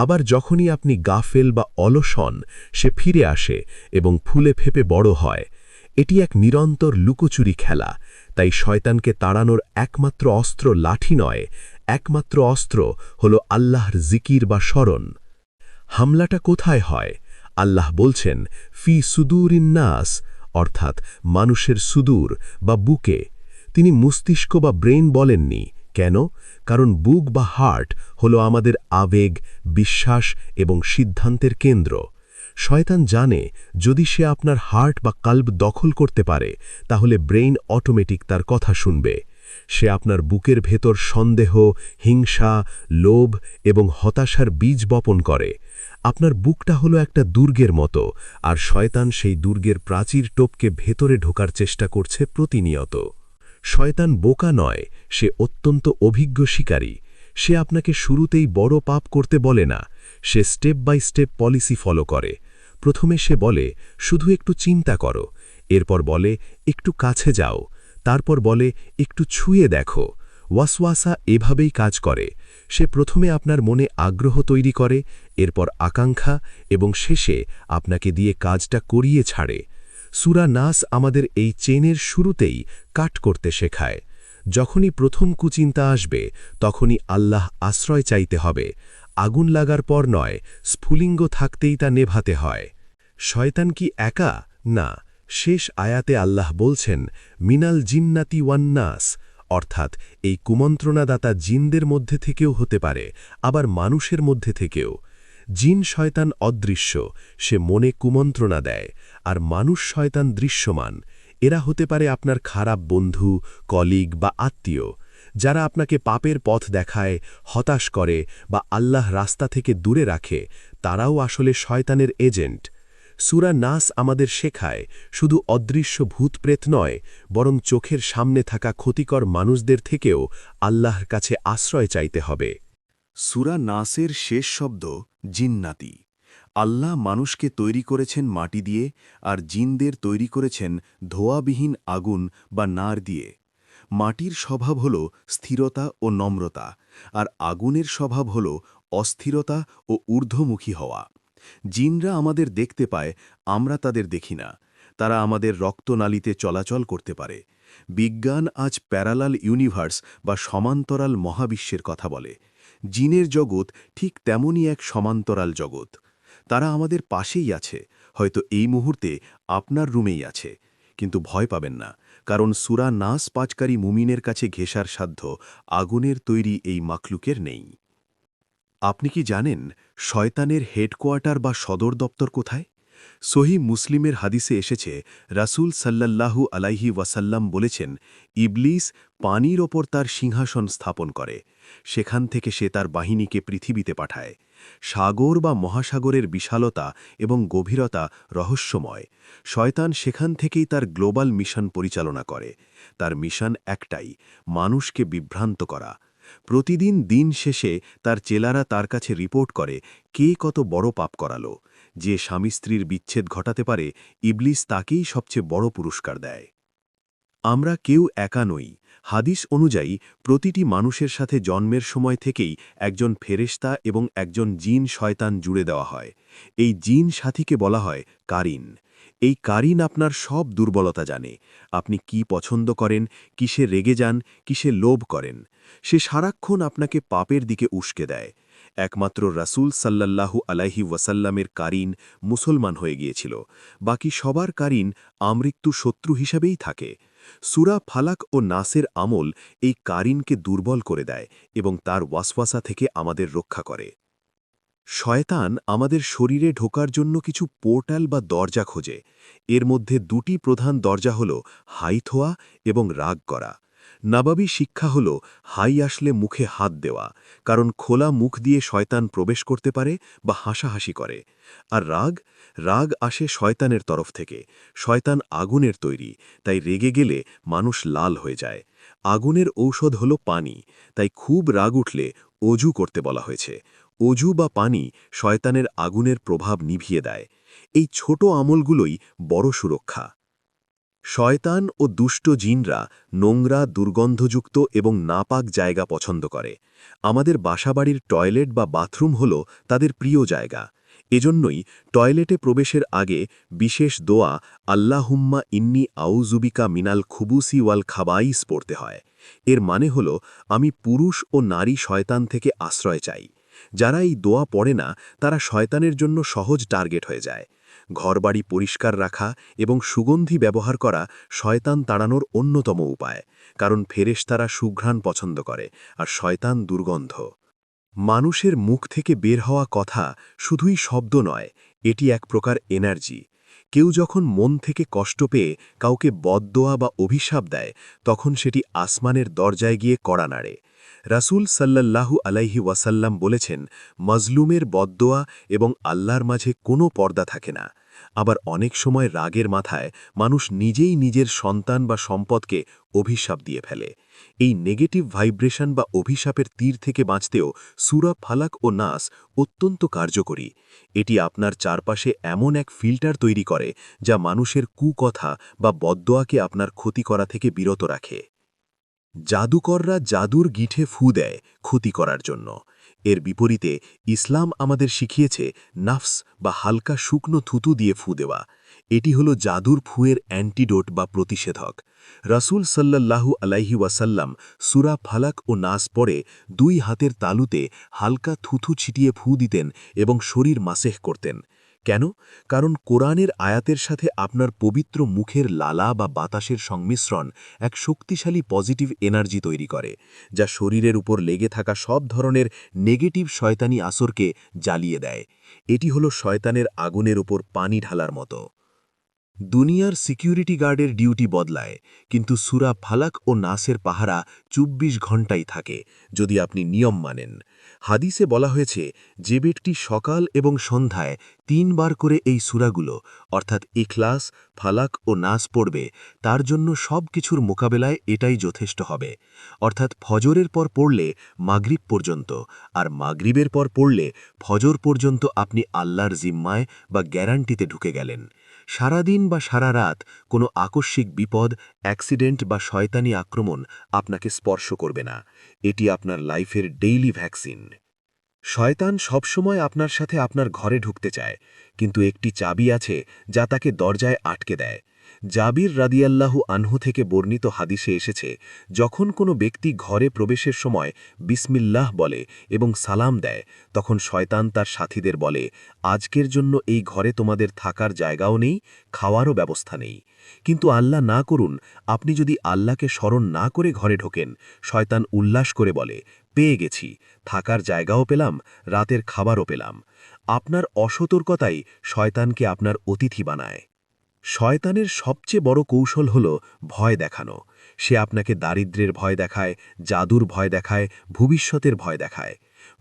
আবার যখনই আপনি গাফেল বা অলস হন, সে ফিরে আসে এবং ফুলে ফেপে বড় হয়। এটি এক নিরন্তর লুকোচুরি খেলা। তাই শয়তানকে তাড়ানোর একমাত্র অস্ত্র লাঠি নয়, একমাত্র অস্ত্র হল আল্লাহর জিকির বা স্মরণ। হামলাটা কোথায় হয়? আল্লাহ বলছেন, ফি সুদুরিন নাস, অর্থাৎ মানুষের সুদূর বা বুকে। তিনি মস্তিষ্ক বা ব্রেইন বলেননি। কেন? কারণ বুক বা হার্ট হল আমাদের আবেগ, বিশ্বাস এবং সিদ্ধান্তের কেন্দ্র। শয়তান জানে, যদি সে আপনার হার্ট বা কাল্ব দখল করতে পারে, তাহলে ব্রেইন অটোমেটিক তার কথা শুনবে। সে আপনার বুকের ভেতর সন্দেহ, হিংসা, লোভ এবং হতাশার বীজ বপন করে। আপনার বুকটা হলো একটা দুর্গের মতো, আর শয়তান সেই দুর্গের প্রাচীর টোপকে ভেতরে ঢোকার চেষ্টা করছে প্রতিনিয়ত। শয়তান বোকা নয়, সে অত্যন্ত অভিজ্ঞ শিকারী। সে আপনাকে শুরুতেই বড় পাপ করতে বলে না, সে step by step policy follow করে। প্রথমে সে বলে, শুধু একটু চিন্তা করো। এরপর বলে, একটু কাছে যাও। তারপর বলে, একটু ছুঁয়ে দেখো। ওয়াসওয়াসা এভাবেই কাজ করে। সে প্রথমে আপনার মনে আগ্রহ তৈরি করে, এরপর আকাঙ্ক্ষা, এবং শেষে আপনাকে দিয়ে কাজটা করিয়ে ছাড়ে। সূরা নাস আমাদের এই চেনের শুরুতেই কাট করতে শেখায়। যখনই প্রথম কুচিন্তা আসবে, তখনই আল্লাহ আশ্রয় চাইতে হবে। আগুন লাগার পর নয়, স্ফুলিঙ্গ থাকতেই তা নেভাতে হয়। শয়তান কি একা? না। শেষ আয়াতে আল্লাহ বলছেন, মিনাল জিন্নাতি ওয়ান্নাস, অর্থাৎ এই কুমন্ত্রণাদাতা জিনদের মধ্যে থেকেও হতে পারে, আবার মানুষের মধ্যে থেকেও। জিন শয়তান অদৃশ্য, সে মনে কুমন্ত্রণা দেয়, আর মানুষ শয়তান দৃশ্যমান। এরা হতে পারে আপনার খারাপ বন্ধু, কলিগ বা আত্মীয়, যারা আপনাকে পাপের পথ দেখায়, হতাশ করে বা আল্লাহ রাস্তা থেকে দূরে রাখে। তারাও আসলে শয়তানের এজেন্ট। সূরা নাস আমাদের শেখায়, শুধু অদৃশ্য ভূতপ্রেত নয়, বরং চোখের সামনে থাকা ক্ষতিকর মানুষদের থেকেও আল্লাহর কাছে আশ্রয় চাইতে হবে। সূরা নাসের শেষ শব্দ জিন্নাতি। আল্লাহ মানুষকে তৈরি করেছেন মাটি দিয়ে, আর জিনদের তৈরি করেছেন ধোঁয়াবিহীন আগুন বা নার দিয়ে। মাটির স্বভাব হল স্থিরতা ও নম্রতা, আর আগুনের স্বভাব হল অস্থিরতা ও ঊর্ধ্বমুখী হওয়া। জিনরা আমাদের দেখতে পায়, আমরা তাদের দেখি না। তারা আমাদের রক্তনালীতে চলাচল করতে পারে। বিজ্ঞান আজ প্যারালাল ইউনিভার্স বা সমান্তরাল মহাবিশ্বের কথা বলে। জিনের জগৎ ঠিক তেমনই এক সমান্তরাল জগৎ। তারা আমাদের পাশেই আছে, হয়তো এই মুহূর্তে আপনার রুমেই আছে। কিন্তু ভয় পাবেন না, কারণ সূরা নাস পাঠকারী মুমিনের কাছে ঘেঁষার সাধ্য আগুনের তৈরি এই মাখলুকের নেই। আপনি কি জানেন শয়তানের হেডকোয়ার্টার বা সদর দপ্তর কোথায়? সহিহ মুসলিমের হাদিসে এসেছে, রাসূল সাল্লাল্লাহু আলাইহি ওয়াসাল্লাম বলেছেন, ইবলিস পানির ওপর তার সিংহাসন স্থাপন করে। সেখান থেকে সে তার বাহিনীকে পৃথিবীতে পাঠায়। সাগর বা মহাসাগরের বিশালতা এবং গভীরতা রহস্যময়। শয়তান সেখান থেকেই তার গ্লোবাল মিশন পরিচালনা করে। তার মিশন একটাই, মানুষকে বিভ্রান্ত করা। প্রতিদিন দিন শেষে তার চেলারা তার কাছে রিপোর্ট করে কে কত বড় পাপ করালো। যে স্বামী স্ত্রীর বিচ্ছেদ ঘটাতে পারে, ইবলিস তাকেই সবচেয়ে বড় পুরস্কার দেয়। আমরা কেউ একা নই। হাদিস অনুযায়ী প্রতিটি মানুষের সাথে জন্মের সময় থেকেই একজন ফেরেশতা এবং একজন জিন শয়তান জুড়ে দেওয়া হয়। এই জিন সাথীকে বলা হয় কারিন। এই কারিন আপনার সব দুর্বলতা জানে। আপনি কি পছন্দ করেন, কিসে রেগে যান, কিসে লোভ করেন। সে সারাক্ষণ আপনাকে পাপের দিকে উস্কে দেয়। একমাত্র রাসূল সাল্লাল্লাহু আলাইহি ওয়াসাল্লামের কারিন মুসলমান হয়ে গিয়েছিল। বাকি সবার কারিন আমৃত্যু শত্রু হিসাবেই থাকে। সূরা ফালাক ও নাসের আমল এই কারিনকে দুর্বল করে দেয় এবং তার ওয়াসওয়াসা থেকে আমাদের রক্ষা করে। শয়তান আমাদের শরীরে ঢোকার জন্য কিছু পোর্টাল বা দরজা খোঁজে। এর মধ্যে দুটি প্রধান দরজা হল হাই থোয়া এবং রাগ করা। নাবাবী শিক্ষা হল হাই আসলে মুখে হাত দেওয়া, কারণ খোলা মুখ দিয়ে শয়তান প্রবেশ করতে পারে বা হাসাহাসি করে। আর রাগ আসে শয়তানের তরফ থেকে। শয়তান আগুনের তৈরি, তাই রেগে গেলে মানুষ লাল হয়ে যায়। আগুনের ঔষধ হল পানি, তাই খুব রাগ উঠলে অজু করতে বলা হয়েছে। অজু বা পানি শয়তানের আগুনের প্রভাব নিভিয়ে দেয়। এই ছোট আমলগুলোই বড় সুরক্ষা। শয়তান ও দুষ্ট জিনরা নোংরা, দুর্গন্ধযুক্ত এবং নাপাক জায়গা পছন্দ করে। আমাদের বাসাবাড়ির টয়লেট বা বাথরুম হল তাদের প্রিয় জায়গা। এজন্যই টয়লেটে প্রবেশের আগে বিশেষ দোয়া আল্লাহুম্মা ইন্নি আউজুবিকা মিনাল খুবুসি ওয়াল খাবাইস পড়তে হয়। এর মানে হল আমি পুরুষ ও নারী শয়তান থেকে আশ্রয় চাই। যারা এই দোয়া পড়ে না তারা শয়তানের জন্য সহজ টার্গেট হয়ে যায়। ঘরবাড়ি পরিষ্কার রাখা এবং সুগন্ধি ব্যবহার করা শয়তান তাড়ানোর অন্যতম উপায়, কারণ ফেরেশতারা সুঘ্রাণ পছন্দ করে আর শয়তান দুর্গন্ধ। মানুষের মুখ থেকে বের হওয়া কথা শুধুই শব্দ নয়, এটি এক প্রকার এনার্জি। কেউ যখন মন থেকে কষ্ট পেয়ে কাউকে বদদোয়া বা অভিশাপ দেয়, তখন সেটি আসমানের দরজায় গিয়ে কড়া নাড়ে। রাসূল সাল্লাল্লাহু আলাইহি ওয়াসাল্লাম বলেছেন, মজলুমের বদদোয়া এবং আল্লাহর মাঝে কোনো পর্দা থাকে না। আবার অনেক সময় রাগের মাথায় মানুষ নিজেই নিজের সন্তান বা সম্পদকে অভিশাপ দিয়ে ফেলে। এই নেগেটিভ ভাইব্রেশন বা অভিশাপের তীর থেকে বাঁচতেও সূরা ফালাক ও নাস অত্যন্ত কার্যকরী। এটি আপনার চারপাশে এমন এক ফিল্টার তৈরি করে যা মানুষের কুকথা বা বদদোয়াকে আপনার ক্ষতি করা থেকে বিরত রাখে। জাদুকররা জাদুর গিঠে ফু দেয় ক্ষতি করার জন্য। এর বিপরীতে ইসলাম আমাদের শিখিয়েছে নাফস বা হালকা শুকনো থুতু দিয়ে ফু দেওয়া। এটি হল জাদুর ফুয়ের অ্যান্টিডোট বা প্রতিষেধক। রাসূল সাল্লাল্লাহু আলাইহি ওয়াসাল্লাম সূরা ফালাক ও নাস পড়ে 2 হাতের তালুতে হালকা থুথু ছিটিয়ে ফু দিতেন এবং শরীর মাসেহ করতেন। কেন? কারণ কোরআনের আয়াতের সাথে আপনার পবিত্র মুখের লালা বা বাতাসের সংমিশ্রণ এক শক্তিশালী পজিটিভ এনার্জি তৈরি করে, যা শরীরের উপর লেগে থাকা সব ধরনের নেগেটিভ শয়তানি আসরকে জ্বালিয়ে দেয়। এটি হলো শয়তানের আগুনের উপর পানি ঢালার মতো। দুনিয়ার সিকিউরিটি গার্ডের ডিউটি বদলায়, কিন্তু সূরা ফালাক ও নাসের পাহারা 24 ঘণ্টাই থাকে, যদি আপনি নিয়ম মানেন। হাদিসে বলা হয়েছে, যে ব্যক্তি সকাল এবং সন্ধ্যায় 3 বার করে এই সূরাগুলো অর্থাৎ ইখলাস, ফালাক ও নাস পড়বে, তার জন্য সব কিছুর মোকাবেলায় এটাই যথেষ্ট হবে। অর্থাৎ ফজরের পর পড়লে মাগরিব পর্যন্ত, আর মাগরিবের পর পড়লে ফজর পর্যন্ত আপনি আল্লাহর জিম্মায় বা গ্যারান্টিতে ঢুকে গেলেন। সারাদিন বা সারা রাত কোনো আকস্মিক বিপদ, অ্যাক্সিডেন্ট বা শয়তানি আক্রমণ আপনাকে স্পর্শ করবে না। এটি আপনার লাইফের ডেইলি ভ্যাকসিন। শয়তান সবসময় আপনার সাথে আপনার ঘরে ঢুকতে চায়, কিন্তু একটি চাবি আছে যা তাকে দরজায় আটকে দেয়। জাবির রাদিয়াল্লাহু আনহু থেকে বর্ণিত হাদিসে এসেছে, যখন কোনো ব্যক্তি ঘরে প্রবেশের সময় বিসমিল্লাহ বলে এবং সালাম দেয়, তখন শয়তান তার সাথীদের বলে, আজকের জন্য এই ঘরে তোমাদের থাকার জায়গাও নেই, খাওয়ারও ব্যবস্থা নেই। কিন্তু আল্লাহ না করুন, আপনি যদি আল্লাহকে স্মরণ না করে ঘরে ঢোকেন, শয়তান উল্লাস করে বলে, পেয়ে গেছি, থাকার জায়গাও পেলাম, রাতের খাবারও পেলাম। আপনার অসতর্কতাই শয়তানকে আপনার অতিথি বানায়। শয়তানের সবচেয়ে বড় কৌশল হল ভয় দেখানো। সে আপনাকে দারিদ্র্যের ভয় দেখায়, জাদুর ভয় দেখায়, ভবিষ্যতের ভয় দেখায়।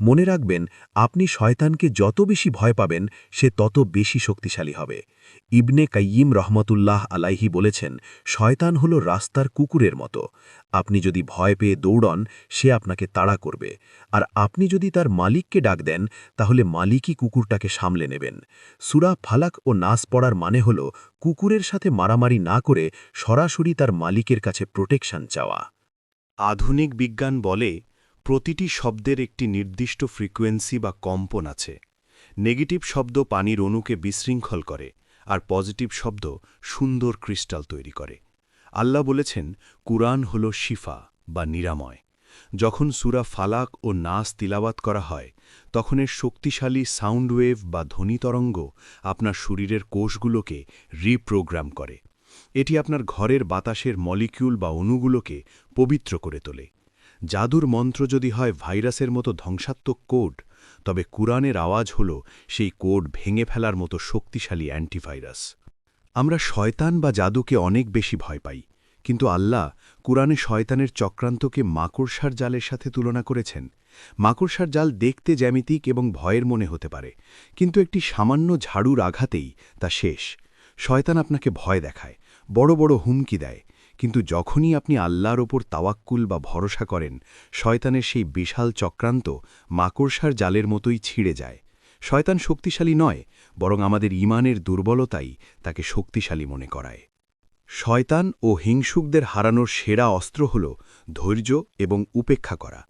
মনে রাখবেন, আপনি শয়তানকে যত বেশি ভয় পাবেন সে তত বেশি শক্তিশালী হবে। ইবনে কাইয়িম রহমতুল্লাহ আলাইহি বলেছেন, শয়তান হল রাস্তার কুকুরের মতো। আপনি যদি ভয় পেয়ে দৌড়ন, সে আপনাকে তাড়া করবে, আর আপনি যদি তার মালিককে ডাক দেন, তাহলে মালিকই কুকুরটাকে সামলে নেবেন। সূরা ফালাক ও নাস পড়ার মানে হল কুকুরের সাথে মারামারি না করে সরাসরি তার মালিকের কাছে প্রোটেকশন চাওয়া। আধুনিক বিজ্ঞান বলে প্রতিটি শব্দের একটি নির্দিষ্ট ফ্রিকোয়েন্সি বা কম্পন আছে। নেগেটিভ শব্দ পানির অণুকে বিশৃঙ্খল করে, আর পজিটিভ শব্দ সুন্দর ক্রিস্টাল তৈরি করে। আল্লাহ বলেছেন, কুরআন হল শিফা বা নিরাময়। যখন সূরা ফালাক ও নাস তিলাওয়াত করা হয়, তখন এর শক্তিশালী সাউন্ড ওয়েভ বা ধ্বনিতরঙ্গ আপনার শরীরের কোষগুলোকে রিপ্রোগ্রাম করে। এটি আপনার ঘরের বাতাসের মলিকিউল বা অণুগুলোকে পবিত্র করে তোলে। জাদুর মন্ত্র যদি হয় ভাইরাসের মতো ধ্বংসাত্মক কোড, তবে কুরআনের আওয়াজ হল সেই কোড ভেঙে ফেলার মতো শক্তিশালী অ্যান্টিভাইরাস। আমরা শয়তান বা জাদুকে অনেক বেশি ভয় পাই, কিন্তু আল্লাহ কুরআনে শয়তানের চক্রান্তকে মাকড়সার জালের সাথে তুলনা করেছেন। মাকড়সার জাল দেখতে জ্যামিতিক এবং ভয়ের মনে হতে পারে, কিন্তু একটি সামান্য ঝাড়ুর আঘাতেই তা শেষ। শয়তান আপনাকে ভয় দেখায়, বড় বড় হুমকি দেয়, কিন্তু যখনই আপনি আল্লাহর ওপর তাওয়াক্কুল বা ভরসা করেন, শয়তানের সেই বিশাল চক্রান্ত মাকড়সার জালের মতোই ছিঁড়ে যায়। শয়তান শক্তিশালী নয়, বরং আমাদের ঈমানের দুর্বলতাই তাকে শক্তিশালী মনে করায়। শয়তান ও হিংসুকদের হারানোর সেরা অস্ত্র হল ধৈর্য এবং উপেক্ষা করা।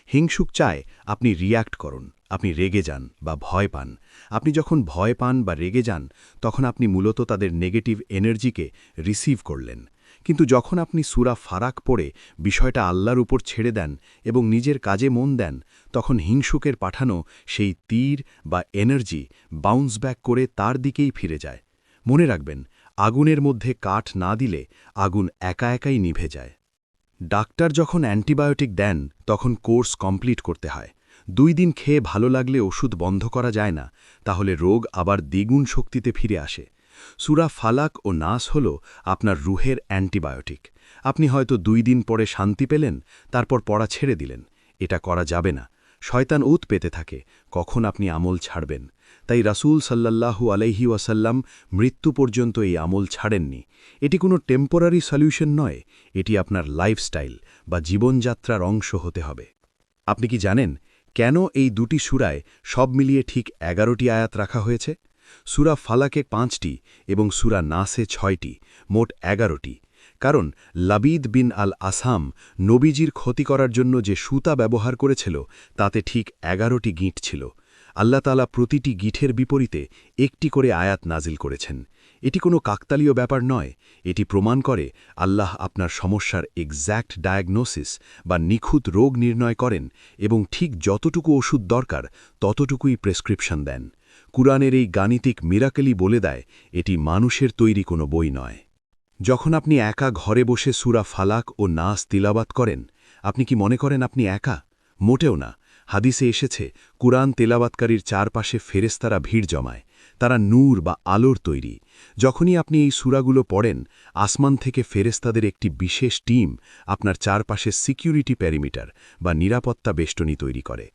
হিংসুক চায় আপনি রিয়্যাক্ট করুন, আপনি রেগে যান বা ভয় পান। আপনি যখন ভয় পান বা রেগে যান, তখন আপনি মূলত তাদের নেগেটিভ এনার্জিকে রিসিভ করলেন। কিন্তু যখন আপনি সূরা ফালাক পড়ে বিষয়টা আল্লাহর উপর ছেড়ে দেন এবং নিজের কাজে মন দেন, তখন হিংসুকের পাঠানো সেই তীর বা এনার্জি বাউন্স ব্যাক করে তার দিকেই ফিরে যায়। মনে রাখবেন, আগুনের মধ্যে কাঠ না দিলে আগুন একা একাই নিভে যায়। ডাক্তার যখন অ্যান্টিবায়োটিক দেন, তখন কোর্স কমপ্লিট করতে হয়। 2 দিন খেয়ে ভালো লাগলে ওষুধ বন্ধ করা যায় না, তাহলে রোগ আবার দ্বিগুণ শক্তিতে ফিরে আসে। সূরা ফালাক ও নাস হল আপনার রুহের অ্যান্টিবায়োটিক। আপনি হয়তো 2 দিন পরে শান্তি পেলেন, তারপর পড়া ছেড়ে দিলেন। এটা করা যাবে না। শয়তান উত পেতে থাকে কখন আপনি আমল ছাড়বেন। তাই রাসূল সাল্লাল্লাহু আলাইহি ওয়াসাল্লাম মৃত্যু পর্যন্ত এই আমল ছাড়েননি। এটি কোনো টেম্পোরারি সলিউশন নয়, এটি আপনার লাইফস্টাইল বা জীবনযাত্রার অংশ হতে হবে। আপনি কি জানেন কেন এই 2টি সূরায় সব মিলিয়ে ঠিক 11টি আয়াত রাখা হয়েছে? সূরা ফালাকে 5টি এবং সূরা নাসে 6টি, মোট 11টি। কারণ লাবিদ বিন আল আসাম নবীজির ক্ষতি করার জন্য যে সুতা ব্যবহার করেছিল, তাতে ঠিক 11টি গিঁট ছিল। আল্লাহ তাআলা প্রতিটি গিঁঠের বিপরীতে একটি করে আয়াত নাজিল করেছেন। এটি কোনো কাকতালীয় ব্যাপার নয়, এটি প্রমাণ করে আল্লাহ আপনার সমস্যার এক্স্যাক্ট ডায়াগনোসিস বা নিখুঁত রোগ নির্ণয় করেন এবং ঠিক যতটুকু ওষুধ দরকার ততটুকুই প্রেসক্রিপশন দেন। কুরআনের এই গাণিতিক মিরাকেলই বলে দেয় এটি মানুষের তৈরি কোনো বই নয়। যখন আপনি একা ঘরে বসে সূরা ফালাক ও নাস তিলাওয়াত করেন, আপনি কি মনে করেন আপনি একা? মোটেও না। হাদিসে এসেছে, কুরআন তেলাওয়াতকারীর চারপাশে ফেরেশতারা ভিড় জমায়। তারা নূর বা আলোর তৈরি। যখনই আপনি এই সূরাগুলো পড়েন, আসমান থেকে ফেরেশতাদের একটি বিশেষ টিম আপনার চারপাশে সিকিউরিটি প্যারিমিটার বা নিরাপত্তা বেষ্টনী তৈরি করে।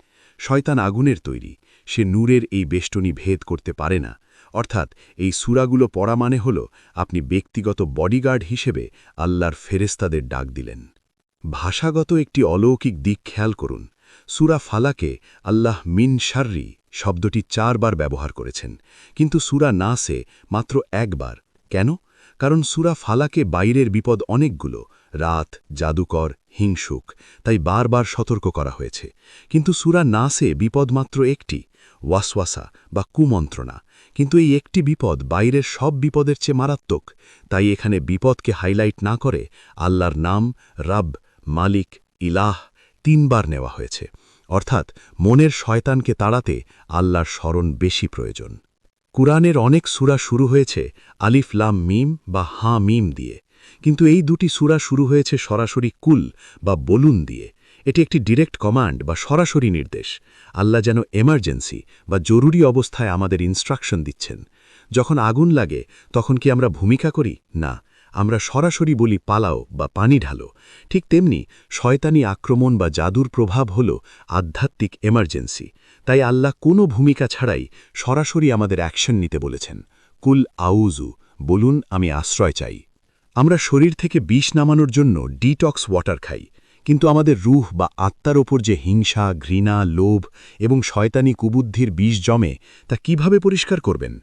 শয়তান আগুনের তৈরি, সে নূরের এই বেষ্টনী ভেদ করতে পারে না। অর্থাৎ এই সূরাগুলো পড়া মানে হল আপনি ব্যক্তিগত বডিগার্ড হিসেবে আল্লাহর ফেরেশতাদের ডাক দিলেন। ভাষাগত একটি অলৌকিক দিক খেয়াল করুন। সূরা ফালাকে আল্লাহ মিন শাররি শব্দটি 4 বার ব্যবহার করেছেন, কিন্তু সূরা নাসে মাত্র 1 বার। কেন? কারণ সূরা ফালাকে বাইরের বিপদ অনেকগুলো, রাত, জাদুকর, হিংসুক, তাই বারবার সতর্ক করা হয়েছে। কিন্তু সূরা নাসে বিপদ মাত্র একটি, ওয়াসওয়াসা বা কুমন্ত্রণা। কিন্তু এই একটি বিপদ বাইরের সব বিপদের চেয়ে মারাত্মক। তাই এখানে বিপদকে হাইলাইট না করে আল্লাহর নাম রাব, মালিক, ইলাহ 3 বার নেওয়া হয়েছে। অর্থাৎ মনের শয়তানকে তাড়াতে আল্লাহর স্মরণ বেশি প্রয়োজন। কুরআনের অনেক সূরা শুরু হয়েছে আলিফ লাম মিম বা হা মিম দিয়ে, কিন্তু এই 2টি সূরা শুরু হয়েছে সরাসরি কুল বা বলুন দিয়ে। এটি একটি ডিরেক্ট কমান্ড বা সরাসরি নির্দেশ। আল্লাহ যেন এমার্জেন্সি বা জরুরি অবস্থায় আমাদের ইনস্ট্রাকশন দিচ্ছেন। যখন আগুন লাগে তখন কি আমরা ভূমিকা করি? না, আমরা সরাসরি বলি পালাও বা পানি ঢালো, ঠিক তেমনি শয়তানি আক্রমণ বা জাদুর প্রভাব হল আধ্যাত্মিক এমার্জেন্সি। তাই আল্লাহ কোনো ভূমিকা ছাড়াই সরাসরি আমাদের অ্যাকশন নিতে বলেছেন। কুল আউজু, বলুন আমি আশ্রয় চাই। আমরা শরীর থেকে বিষ নামানোর জন্য ডিটক্স ওয়াটার খাই, কিন্তু আমাদের রুহ বা আত্মার ওপর যে হিংসা, ঘৃণা, লোভ এবং শয়তানি কুবুদ্ধির বিষ জমে, তা কিভাবে পরিষ্কার করবেন?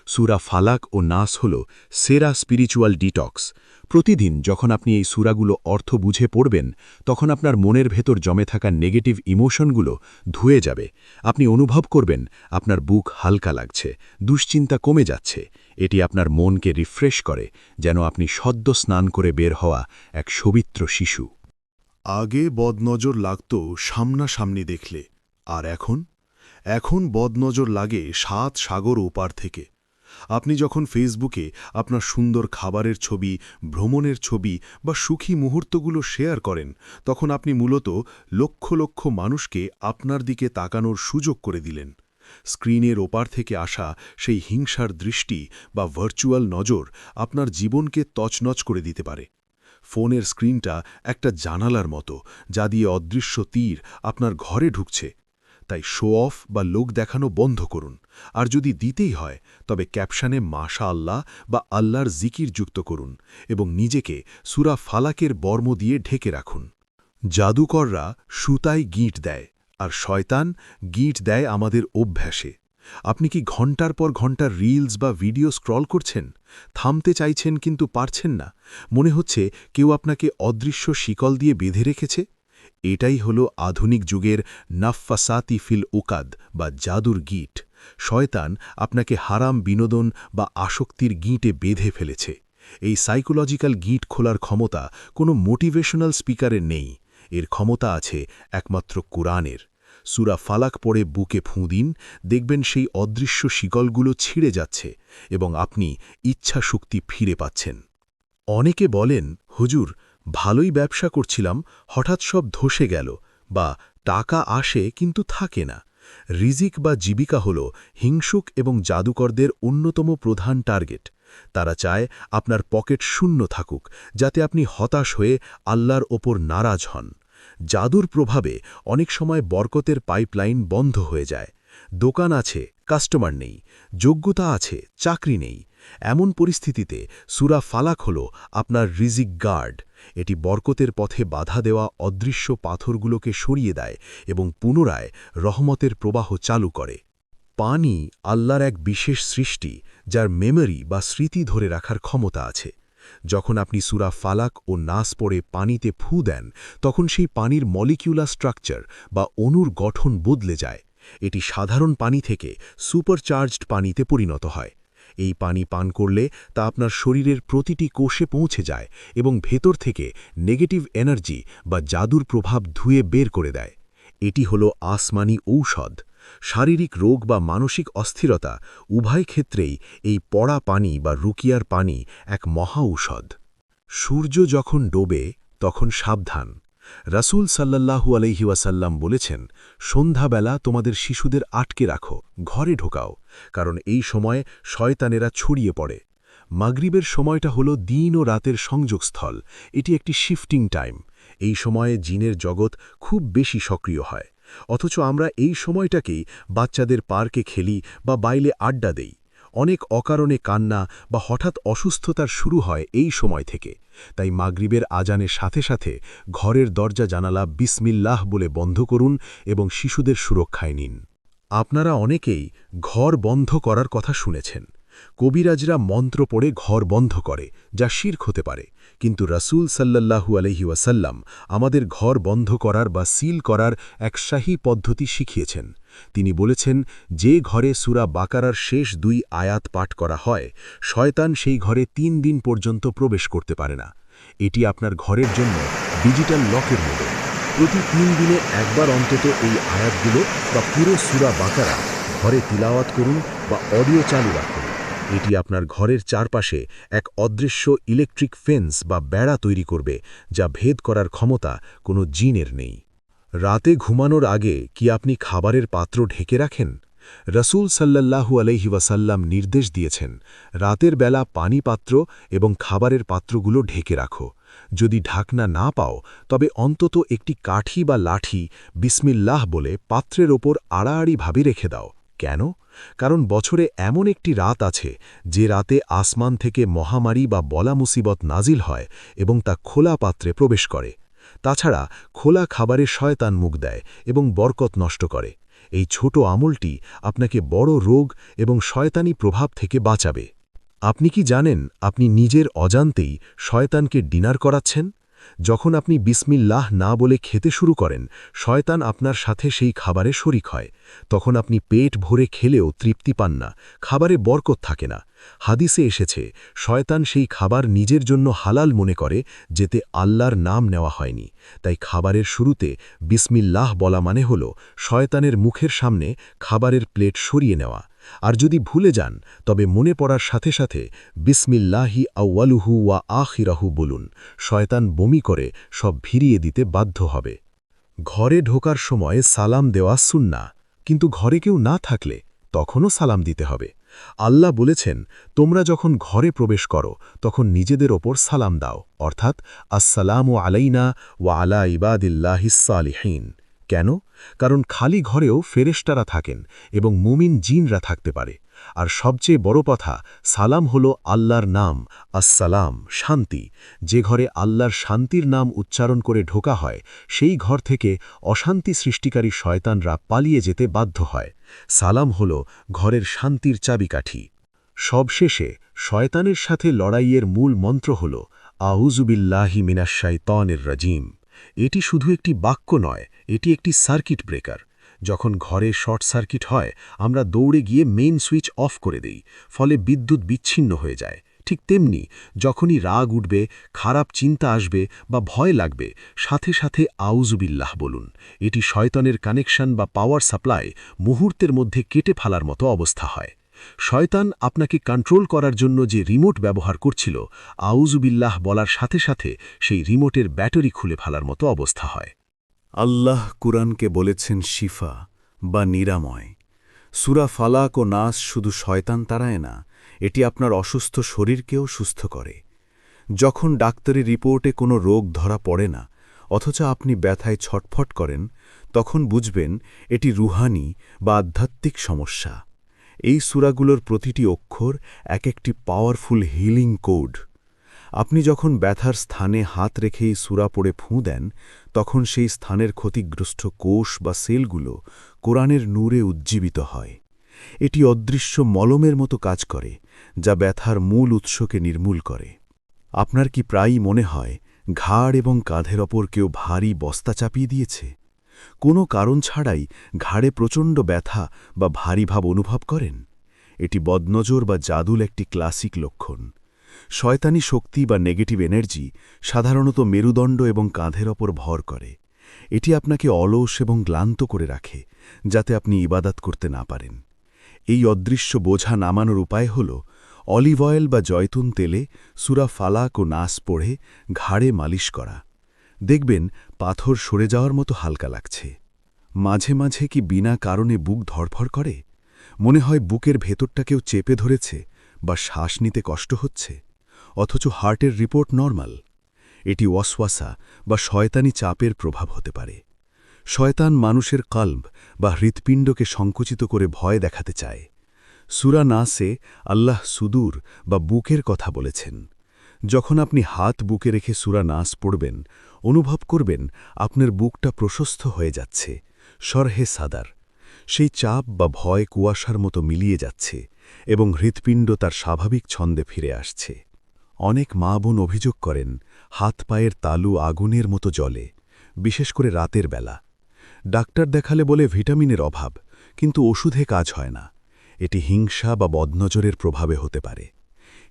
সূরা ফালাক ও নাস হল সেরা স্পিরিচুয়াল ডিটক্স। প্রতিদিন যখন আপনি এই সূরাগুলো অর্থ বুঝে পড়বেন, তখন আপনার মনের ভেতর জমে থাকা নেগেটিভ ইমোশনগুলো ধুয়ে যাবে। আপনি অনুভব করবেন আপনার বুক হালকা লাগছে, দুশ্চিন্তা কমে যাচ্ছে। এটি আপনার মনকে রিফ্রেশ করে, যেন আপনি সদ্য স্নান করে বের হওয়া এক পবিত্র শিশু। আগে বদনজর লাগত সামনাসামনি দেখলে, আর এখন বদনজর লাগে ৭ সাগর ওপার থেকে। আপনি যখন ফেসবুকে আপনার সুন্দর খাবারের ছবি, ভ্রমণের ছবি বা সুখী মুহূর্তগুলো শেয়ার করেন, তখন আপনি মূলত লক্ষ লক্ষ মানুষকে আপনার দিকে তাকানোর সুযোগ করে দিলেন। স্ক্রিনের ওপার থেকে আসা সেই হিংসার দৃষ্টি বা ভার্চুয়াল নজর আপনার জীবনকে তছনছ করে দিতে পারে। ফোনের স্ক্রিনটা একটা জানালার মতো, যা দিয়ে অদৃশ্য তীর আপনার ঘরে ঢুকছে। তাই শো অফ বা লোক দেখানো বন্ধ করুন, আর যদি দিতেই হয় তবে ক্যাপশনে মাশা আল্লাহ বা আল্লাহর জিকির যুক্ত করুন এবং নিজেকে সূরা ফালাকের বর্ম দিয়ে ঢেকে রাখুন। জাদুকররা সুতায় গিঁট দেয়, আর শয়তান গিঁট দেয় আমাদের অভ্যাসে। আপনি কি ঘন্টার পর ঘন্টা রিলস বা ভিডিও স্ক্রল করছেন, থামতে চাইছেন কিন্তু পারছেন না? মনে হচ্ছে কেউ আপনাকে অদৃশ্য শিকল দিয়ে বেঁধে রেখেছে। এটাই হলো আধুনিক যুগের নাফফাসাতি ফিল উকাদ বা জাদুর গিঁট। শয়তান আপনাকে হারাম বিনোদন বা আসক্তির গিঁটে বেঁধে ফেলেছে। এই সাইকোলজিক্যাল গিঁট খোলার ক্ষমতা কোনো মোটিভেশনাল স্পিকারের নেই। এর ক্ষমতা আছে একমাত্র কুরআনের। সূরা ফালাক পড়ে বুকে ফুঁ দিন, দেখবেন সেই অদৃশ্য শিকলগুলো ছিঁড়ে যাচ্ছে এবং আপনি ইচ্ছা শক্তি ফিরে পাচ্ছেন। অনেকে বলেন, হুজুর, ভালোই ব্যবসা করছিলাম, হঠাৎ সব ধসে গেল, বা টাকা আসে কিন্তু থাকে না। রিজিক বা জীবিকা হল হিংসুক এবং জাদুকরদের অন্যতম প্রধান টার্গেট। তারা চায় আপনার পকেট শূন্য থাকুক, যাতে আপনি হতাশ হয়ে আল্লাহর ওপর নারাজ হন। জাদুর প্রভাবে অনেক সময় বরকতের পাইপলাইন বন্ধ হয়ে যায়। দোকান আছে, কাস্টমার নেই, যোগ্যতা আছে, চাকরি নেই। এমন পরিস্থিতিতে সূরা ফালাক হল আপনার রিজিক গার্ড। এটি বরকতের পথে বাধা দেওয়া অদৃশ্য পাথরগুলোকে সরিয়ে দেয় এবং পুনরায় রহমতের প্রবাহ চালু করে। পানি আল্লাহর এক বিশেষ সৃষ্টি, যার মেমরি বা স্মৃতি ধরে রাখার ক্ষমতা আছে। যখন আপনি সূরা ফালাক ও নাস পড়ে পানিতে ফু দেন, তখন সেই পানির মলিকিউলার স্ট্রাকচার বা অণুর গঠন বদলে যায়। এটি সাধারণ পানি থেকে সুপারচার্জড পানিতে পরিণত হয়। এই পানি পান করলে তা আপনার শরীরের প্রতিটি কোষে পৌঁছে যায় এবং ভেতর থেকে নেগেটিভ এনার্জি বা জাদুর প্রভাব ধুয়ে বের করে দেয়। এটি হল আসমানি ঔষধ। শারীরিক রোগ বা মানসিক অস্থিরতা উভয় ক্ষেত্রেই এই পড়া পানি বা রুকিয়ার পানি এক মহা ঔষধ। সূর্য যখন ডোবে তখন সাবধান। রাসূল সাল্লাল্লাহু আলাইহি ওয়াসাল্লাম বলেছেন, সন্ধ্যাবেলা তোমাদের শিশুদের আটকে রাখো, ঘরে ঢোকাও, কারণ এই সময় শয়তানেরা ছড়িয়ে পড়ে। মাগরিবের সময়টা হলো দিন ও রাতের সংযোগস্থল। এটি একটি শিফটিং টাইম। এই সময়ে জিনের জগৎ খুব বেশি সক্রিয় হয়। অথচ আমরা এই সময়টাকেই বাচ্চাদের পার্কে খেলি বা বাইরে আড্ডা দেই। অনেক অকারণে কান্না বা হঠাৎ অসুস্থতার শুরু হয় এই সময় থেকে। তাই মাগরিবের আজানের সাথে সাথে ঘরের দরজা জানালা বিসমিল্লাহ বলে বন্ধ করুন এবং শিশুদের সুরক্ষায় নিন। আপনারা অনেকেই ঘর বন্ধ করার কথা শুনেছেন। কবিরাজরা মন্ত্র পড়ে ঘর বন্ধ করে, যা শিরক হতে পারে। কিন্তু রাসূল সাল্লাল্লাহু আলাইহি ওয়াসাল্লাম আমাদের ঘর বন্ধ করার বা সিল করার এক শাহী পদ্ধতি শিখিয়েছেন। তিনি বলেছেন, যে ঘরে সূরা বাকারার শেষ 2 আয়াত পাঠ করা হয়, শয়তান সেই ঘরে 3 দিন পর্যন্ত প্রবেশ করতে পারে না। এটি আপনার ঘরের জন্য ডিজিটাল লকের মতো। প্রতি 3 দিনে একবার অন্তত এই আয়াতগুলো বা পুরো সূরা বাকারা ঘরে তিলাওয়াত করুন বা অডিও চালু রাখুন। এটি আপনার ঘরের চারপাশে এক অদৃশ্য ইলেকট্রিক ফেন্স বা বেড়া তৈরি করবে, যা ভেদ করার ক্ষমতা কোনো জিনের নেই। রাতে ঘুমানোর আগে কি আপনি খাবারের পাত্র ঢেকে রাখেন? রসুল সাল্লাল্লাহু আলাইহি ওয়াসাল্লাম নির্দেশ দিয়েছেন, রাতের বেলা পানি পাত্র এবং খাবারের পাত্রগুলো ঢেকে রাখো। যদি ঢাকনা না পাও তবে অন্তত একটি কাঠি বা লাঠি বিসমিল্লাহ বলে পাত্রের ওপর আড়াআড়িভাবে রেখে দাও। কেন? কারণ বছরে এমন একটি রাত আছে যে রাতে আসমান থেকে মহামারী বা বলা মুসিবত নাজিল হয় এবং তা খোলা পাত্রে প্রবেশ করে। তাছাড়া খোলা খাবারে শয়তান মুখ দেয় এবং বরকত নষ্ট করে। এই ছোট আমলটি আপনাকে বড় রোগ এবং শয়তানি প্রভাব থেকে বাঁচাবে। আপনি কি জানেন আপনি নিজের অজান্তেই শয়তানকে ডিনার করাচ্ছেন? যখন আপনি বিসমিল্লাহ না বলে খেতে শুরু করেন, শয়তান আপনার সাথে সেই খাবারে শরিক হয়। তখন আপনি পেট ভরে খেলেও তৃপ্তি পান না, খাবারে বরকত থাকে না। হাদিসে এসেছে, শয়তান সেই খাবার নিজের জন্য হালাল মনে করে যেতে আল্লাহর নাম নেওয়া হয়নি। তাই খাবারের শুরুতে বিসমিল্লাহ বলা মানে হল শয়তানের মুখের সামনে খাবারের প্লেট সরিয়ে নেওয়া। আর যদি ভুলে যান তবে মনে পড়ার সাথে সাথে বিসমিল্লাহি আউয়ালুহু ওয়া আখিরাহু বলুন। শয়তান বমি করে সব ভিড়িয়ে দিতে বাধ্য হবে। ঘরে ঢোকার সময় সালাম দেওয়া সুন্নাহ, কিন্তু ঘরে কেউ না থাকলে তখনও সালাম দিতে হবে। আল্লাহ বলেছেন, তোমরা যখন ঘরে প্রবেশ করো তখন নিজেদের ওপর সালাম দাও, অর্থাৎ আসসালামু আলাইনা ওয়া আলা ইবাদিল্লাহিস সালিহিন। কেন? কারণ খালি ঘরেও ফেরেশতারা থাকেন এবং মুমিন জিনরা থাকতে পারে। আর সবচেয়ে বড় কথা, সালাম হল আল্লাহর নাম, আসসালাম শান্তি। যে ঘরে আল্লাহর শান্তির নাম উচ্চারণ করে ঢোকা হয়, সেই ঘর থেকে অশান্তি সৃষ্টিকারী শয়তানরা পালিয়ে যেতে বাধ্য হয়। সালাম হল ঘরের শান্তির চাবিকাঠি। সবশেষে শয়তানের সাথে লড়াইয়ের মূল মন্ত্র হল আউযুবিল্লাহি মিনাশ শাইতানির রাজিম। এটি শুধু একটি বাক্য নয়, এটি একটি সার্কিট ব্রেকার। যখন ঘরে শর্ট সার্কিট হয়, আমরা দৌড়ে গিয়ে মেইন সুইচ অফ করে দেই, ফলে বিদ্যুৎ বিচ্ছিন্ন হয়ে যায়। ঠিক তেমনি যখনই রাগ উঠবে, খারাপ চিন্তা আসবে বা ভয় লাগবে, সাথে সাথে আউযুবিল্লাহ বলুন। এটি শয়তানের কানেকশন বা পাওয়ার সাপ্লাই মুহূর্তের মধ্যে কেটে ফেলার মতো অবস্থা হয়। শয়তান আপনাকে কন্ট্রোল করার জন্য যে রিমোট ব্যবহার করছিল, আউযুবিল্লাহ বলার সাথে সাথে সেই রিমোটের ব্যাটারি খুলে ফেলার মতো অবস্থা হয়। আল্লাহ কুরআনকে বলেছেন শিফা বা নিরাময়। সূরা ফালাক ও নাস শুধু শয়তান তাড়ায় না, এটি আপনার অসুস্থ শরীরকেও সুস্থ করে। যখন ডাক্তারি রিপোর্টে কোনো রোগ ধরা পড়ে না, অথচ আপনি ব্যথায় ছটফট করেন, তখন বুঝবেন এটি রুহানি বা আধ্যাত্মিক সমস্যা। এই সূরাগুলোর প্রতিটি অক্ষর এক একটি পাওয়ারফুল হিলিং কোড। আপনি যখন ব্যথার স্থানে হাত রেখেই সূরা পড়ে ফুঁ দেন, তখন সেই স্থানের ক্ষতিগ্রস্ত কোষ বা সেলগুলো কোরআনের নূরে উজ্জীবিত হয়। এটি অদৃশ্য মলমের মতো কাজ করে, যা ব্যথার মূল উৎসকে নির্মূল করে। আপনার কি প্রায়ই মনে হয় ঘাড় এবং কাঁধের ওপর কেউ ভারী বস্তা চাপিয়ে দিয়েছে? কোনো কারণ ছাড়াই ঘাড়ে প্রচণ্ড ব্যথা বা ভারী ভাব অনুভব করেন? এটি বদনজর বা জাদুর একটি ক্লাসিক লক্ষণ। শয়তানি শক্তি বা নেগেটিভ এনার্জি সাধারণত মেরুদণ্ড এবং কাঁধের ওপর ভর করে। এটি আপনাকে অলস এবং ক্লান্ত করে রাখে, যাতে আপনি ইবাদত করতে না পারেন। এই অদৃশ্য বোঝা নামানোর উপায় হল অলিভ অয়েল বা জয়তুন তেলে সূরা ফালাক ও নাস পড়ে ঘাড়ে মালিশ করা। দেখবেন পাথর সরে যাওয়ার মতো হালকা লাগছে। মাঝে মাঝে কি বিনা কারণে বুক ধড়ফড় করে? মনে হয় বুকের ভেতরটা কেউ চেপে ধরেছে বা শ্বাস নিতে কষ্ট হচ্ছে, অথচ হার্টের রিপোর্ট নরমাল। এটি ওয়াসওয়াসা বা শয়তানি চাপের প্রভাব হতে পারে। শয়তান মানুষের কলব বা হৃৎপিণ্ডকে সংকুচিত করে ভয় দেখাতে চায়। সূরা নাসে আল্লাহ সুদূর বা বুকের কথা বলেছেন। যখন আপনি হাত বুকে রেখে সূরা নাস পড়বেন, অনুভব করবেন আপনার বুকটা প্রশস্ত হয়ে যাচ্ছে, শরহে সাদার। সেই চাপ বা ভয় কুয়াশার মতো মিলিয়ে যাচ্ছে এবং হৃৎপিণ্ড তার স্বাভাবিক ছন্দে ফিরে আসছে। অনেক মা বোন অভিযোগ করেন হাত পায়ের তালু আগুনের মতো জ্বলে, বিশেষ করে রাতের বেলা। ডাক্তার দেখালে বলে ভিটামিনের অভাব, কিন্তু ওষুধে কাজ হয় না। এটি হিংসা বা বদনজরের প্রভাবে হতে পারে।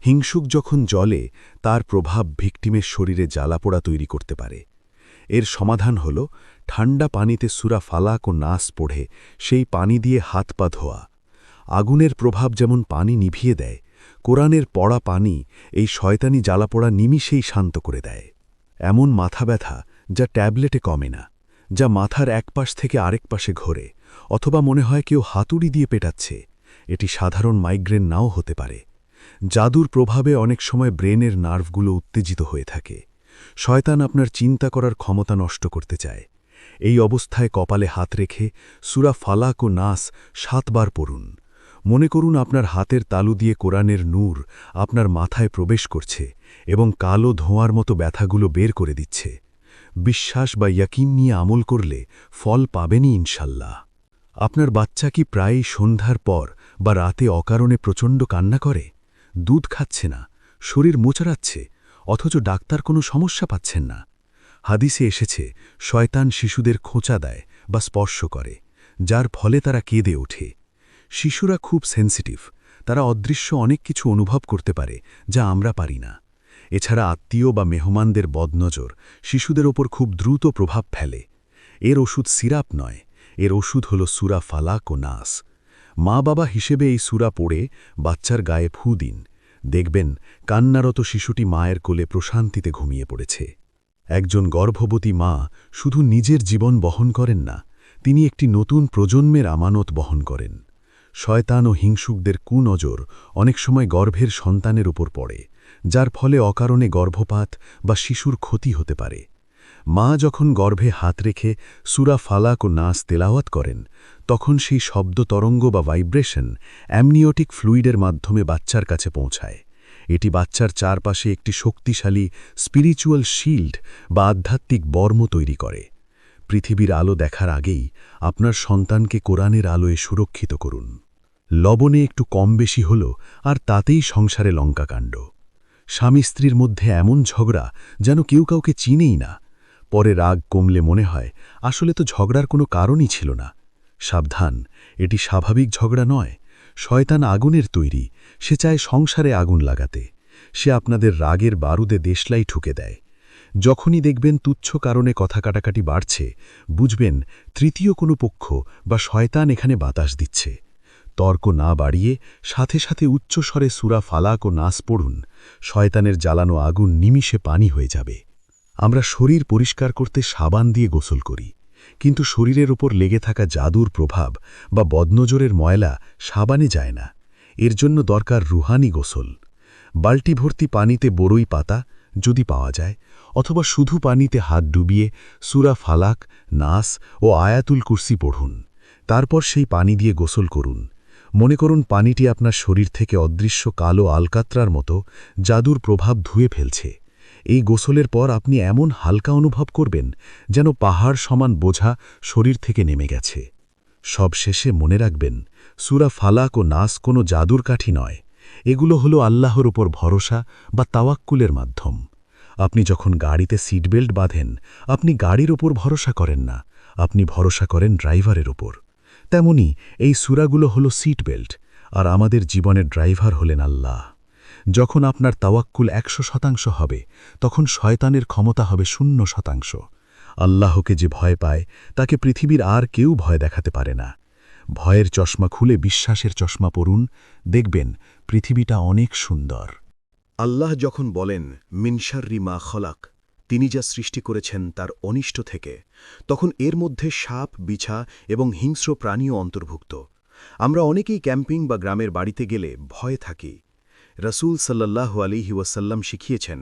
হিংসুক যখন জ্বলে, তার প্রভাব ভিকটিমের শরীরে জ্বালাপোড়া তৈরি করতে পারে। এর সমাধান হল ঠান্ডা পানিতে সূরা ফালাক ও নাস পড়ে সেই পানি দিয়ে হাত পা ধোয়া। আগুনের প্রভাব যেমন পানি নিভিয়ে দেয়, কোরআনের পড়া পানি এই শয়তানি জ্বালাপোড়া নিমিষেই শান্ত করে দেয়। এমন মাথা ব্যথা যা ট্যাবলেটে কমে না, যা মাথার এক পাশ থেকে আরেক পাশে ঘোরে, অথবা মনে হয় কেউ হাতুড়ি দিয়ে পেটাচ্ছে। এটি সাধারণ মাইগ্রেন নাও হতে পারে। জাদুর প্রভাবে অনেক সময় ব্রেনের নার্ভগুলো উত্তেজিত হয়ে থাকে। শয়তান আপনার চিন্তা করার ক্ষমতা নষ্ট করতে চায়। এই অবস্থায় কপালে হাত রেখে সূরা ফালাক ও নাস 7 বার পড়ুন। মনে করুন আপনার হাতের তালু দিয়ে কোরআনের নূর আপনার মাথায় প্রবেশ করছে এবং কালো ধোঁয়ার মতো ব্যথাগুলো বের করে দিচ্ছে। বিশ্বাস বা ইয়াকিন নিয়ে আমল করলে ফল পাবেনই ইনশাল্লাহ। আপনার বাচ্চা কি প্রায়ই সন্ধ্যার পর বা রাতে অকারণে প্রচণ্ড কান্না করে? দুধ খাচ্ছে না, শরীর মোচড়াচ্ছে, অথচ ডাক্তার কোনো সমস্যা পাচ্ছেন না? হাদিসে এসেছে, শয়তান শিশুদের খোঁচা দেয় বা স্পর্শ করে, যার ফলে তারা কেঁদে ওঠে। শিশুরা খুব সেন্সিটিভ, তারা অদৃশ্য অনেক কিছু অনুভব করতে পারে যা আমরা পারি না। এছাড়া আত্মীয় বা মেহমানদের বদনজর শিশুদের ওপর খুব দ্রুত প্রভাব ফেলে। এর ওষুধ সিরাপ নয়, এর ওষুধ হল সূরা ফালাক ও নাস। মা বাবা হিসেবে এই সূরা পড়ে বাচ্চার গায়ে ফু দিন। দেখবেন কান্নারত শিশুটি মায়ের কোলে প্রশান্তিতে ঘুমিয়ে পড়েছে। একজন গর্ভবতী মা শুধু নিজের জীবন বহন করেন না, তিনি একটি নতুন প্রজন্মের আমানত বহন করেন। শয়তান ও হিংসুকদের কুনজর অনেক সময় গর্ভের সন্তানের উপর পড়ে, যার ফলে অকারণে গর্ভপাত বা শিশুর ক্ষতি হতে পারে। মা যখন গর্ভে হাত রেখে সূরা ফালাক ও নাস তেলাওয়াত করেন, তখন সেই শব্দ তরঙ্গ বা ভাইব্রেশন অ্যামনিওটিক ফ্লুইডের মাধ্যমে বাচ্চার কাছে পৌঁছায়। এটি বাচ্চার চারপাশে একটি শক্তিশালী স্পিরিচুয়াল শিল্ড বা আধ্যাত্মিক বর্ম তৈরি করে। পৃথিবীর আলো দেখার আগেই আপনার সন্তানকে কোরআনের আলোয় সুরক্ষিত করুন। লবণে একটু কম বেশি হল আর তাতেই সংসারে লঙ্কাকাণ্ড। স্বামী স্ত্রীর মধ্যে এমন ঝগড়া যেন কেউ কাউকে চিনেই না। পরে রাগ কমলে মনে হয় আসলে তো ঝগড়ার কোনো কারণই ছিল না। সাবধান, এটি স্বাভাবিক ঝগড়া নয়। শয়তান আগুনের তৈরি, সে চায় সংসারে আগুন লাগাতে। সে আপনাদের রাগের বারুদে দেশলাই ঠুকে দেয়। যখনই দেখবেন তুচ্ছ কারণে কথা কাটাকাটি বাড়ছে, বুঝবেন তৃতীয় কোনো পক্ষ বা শয়তান এখানে বাতাস দিচ্ছে। তর্ক না বাড়িয়ে সাথে সাথে উচ্চস্বরে সূরা ফালাক ও নাস পড়ুন। শয়তানের জ্বালানো আগুন নিমিষে পানি হয়ে যাবে। আমরা শরীর পরিষ্কার করতে সাবান দিয়ে গোসল করি, কিন্তু শরীরের ওপর লেগে থাকা জাদুর প্রভাব বা বদনজরের ময়লা সাবানে যায় না। এর জন্য দরকার রুহানি গোসল। বালতি ভর্তি পানিতে বরই পাতা যদি পাওয়া যায়, অথবা শুধু পানিতে হাত ডুবিয়ে সূরা ফালাক, নাস ও আয়াতুল কুরসি পড়ুন। তারপর সেই পানি দিয়ে গোসল করুন। মনে করুন পানিটি আপনার শরীর থেকে অদৃশ্য কালো আলকাত্রার মতো জাদুর প্রভাব ধুয়ে ফেলছে। এই গোসলের পর আপনি এমন হালকা অনুভব করবেন যেন পাহাড় সমান বোঝা শরীর থেকে নেমে গেছে। সব শেষে মনে রাখবেন, সূরা ফালাক ও নাস কোনো জাদুর কাঠি নয়, এগুলো হলো আল্লাহর উপর ভরসা বা তাওয়াক্কুলের মাধ্যম। আপনি যখন গাড়িতে সিটবেল্ট বাঁধেন, আপনি গাড়ির ওপর ভরসা করেন না, আপনি ভরসা করেন ড্রাইভারের ওপর। তেমনি এই সূরাগুলো হলো সিটবেল্ট, আর আমাদের জীবনের ড্রাইভার হলেন আল্লাহ। যখন আপনার তাওয়াক্কুল 100% হবে, তখন শয়তানের ক্ষমতা হবে 0%। আল্লাহকে যে ভয় পায় তাকে পৃথিবীর আর কেউ ভয় দেখাতে পারে না। ভয়ের চশমা খুলে বিশ্বাসের চশমা পরুন, দেখবেন পৃথিবীটা অনেক সুন্দর। আল্লাহ যখন বলেন মিন শাররি মা খলাক, তিনি যা সৃষ্টি করেছেন তার অনিষ্ট থেকে, তখন এর মধ্যে সাপ, বিছা এবং হিংস্র প্রাণীও অন্তর্ভুক্ত। আমরা অনেকেই ক্যাম্পিং বা গ্রামের বাড়িতে গেলে ভয়ে থাকি। রাসূল সাল্লাল্লাহু আলাইহি ওয়াসাল্লাম শিখিয়েছেন,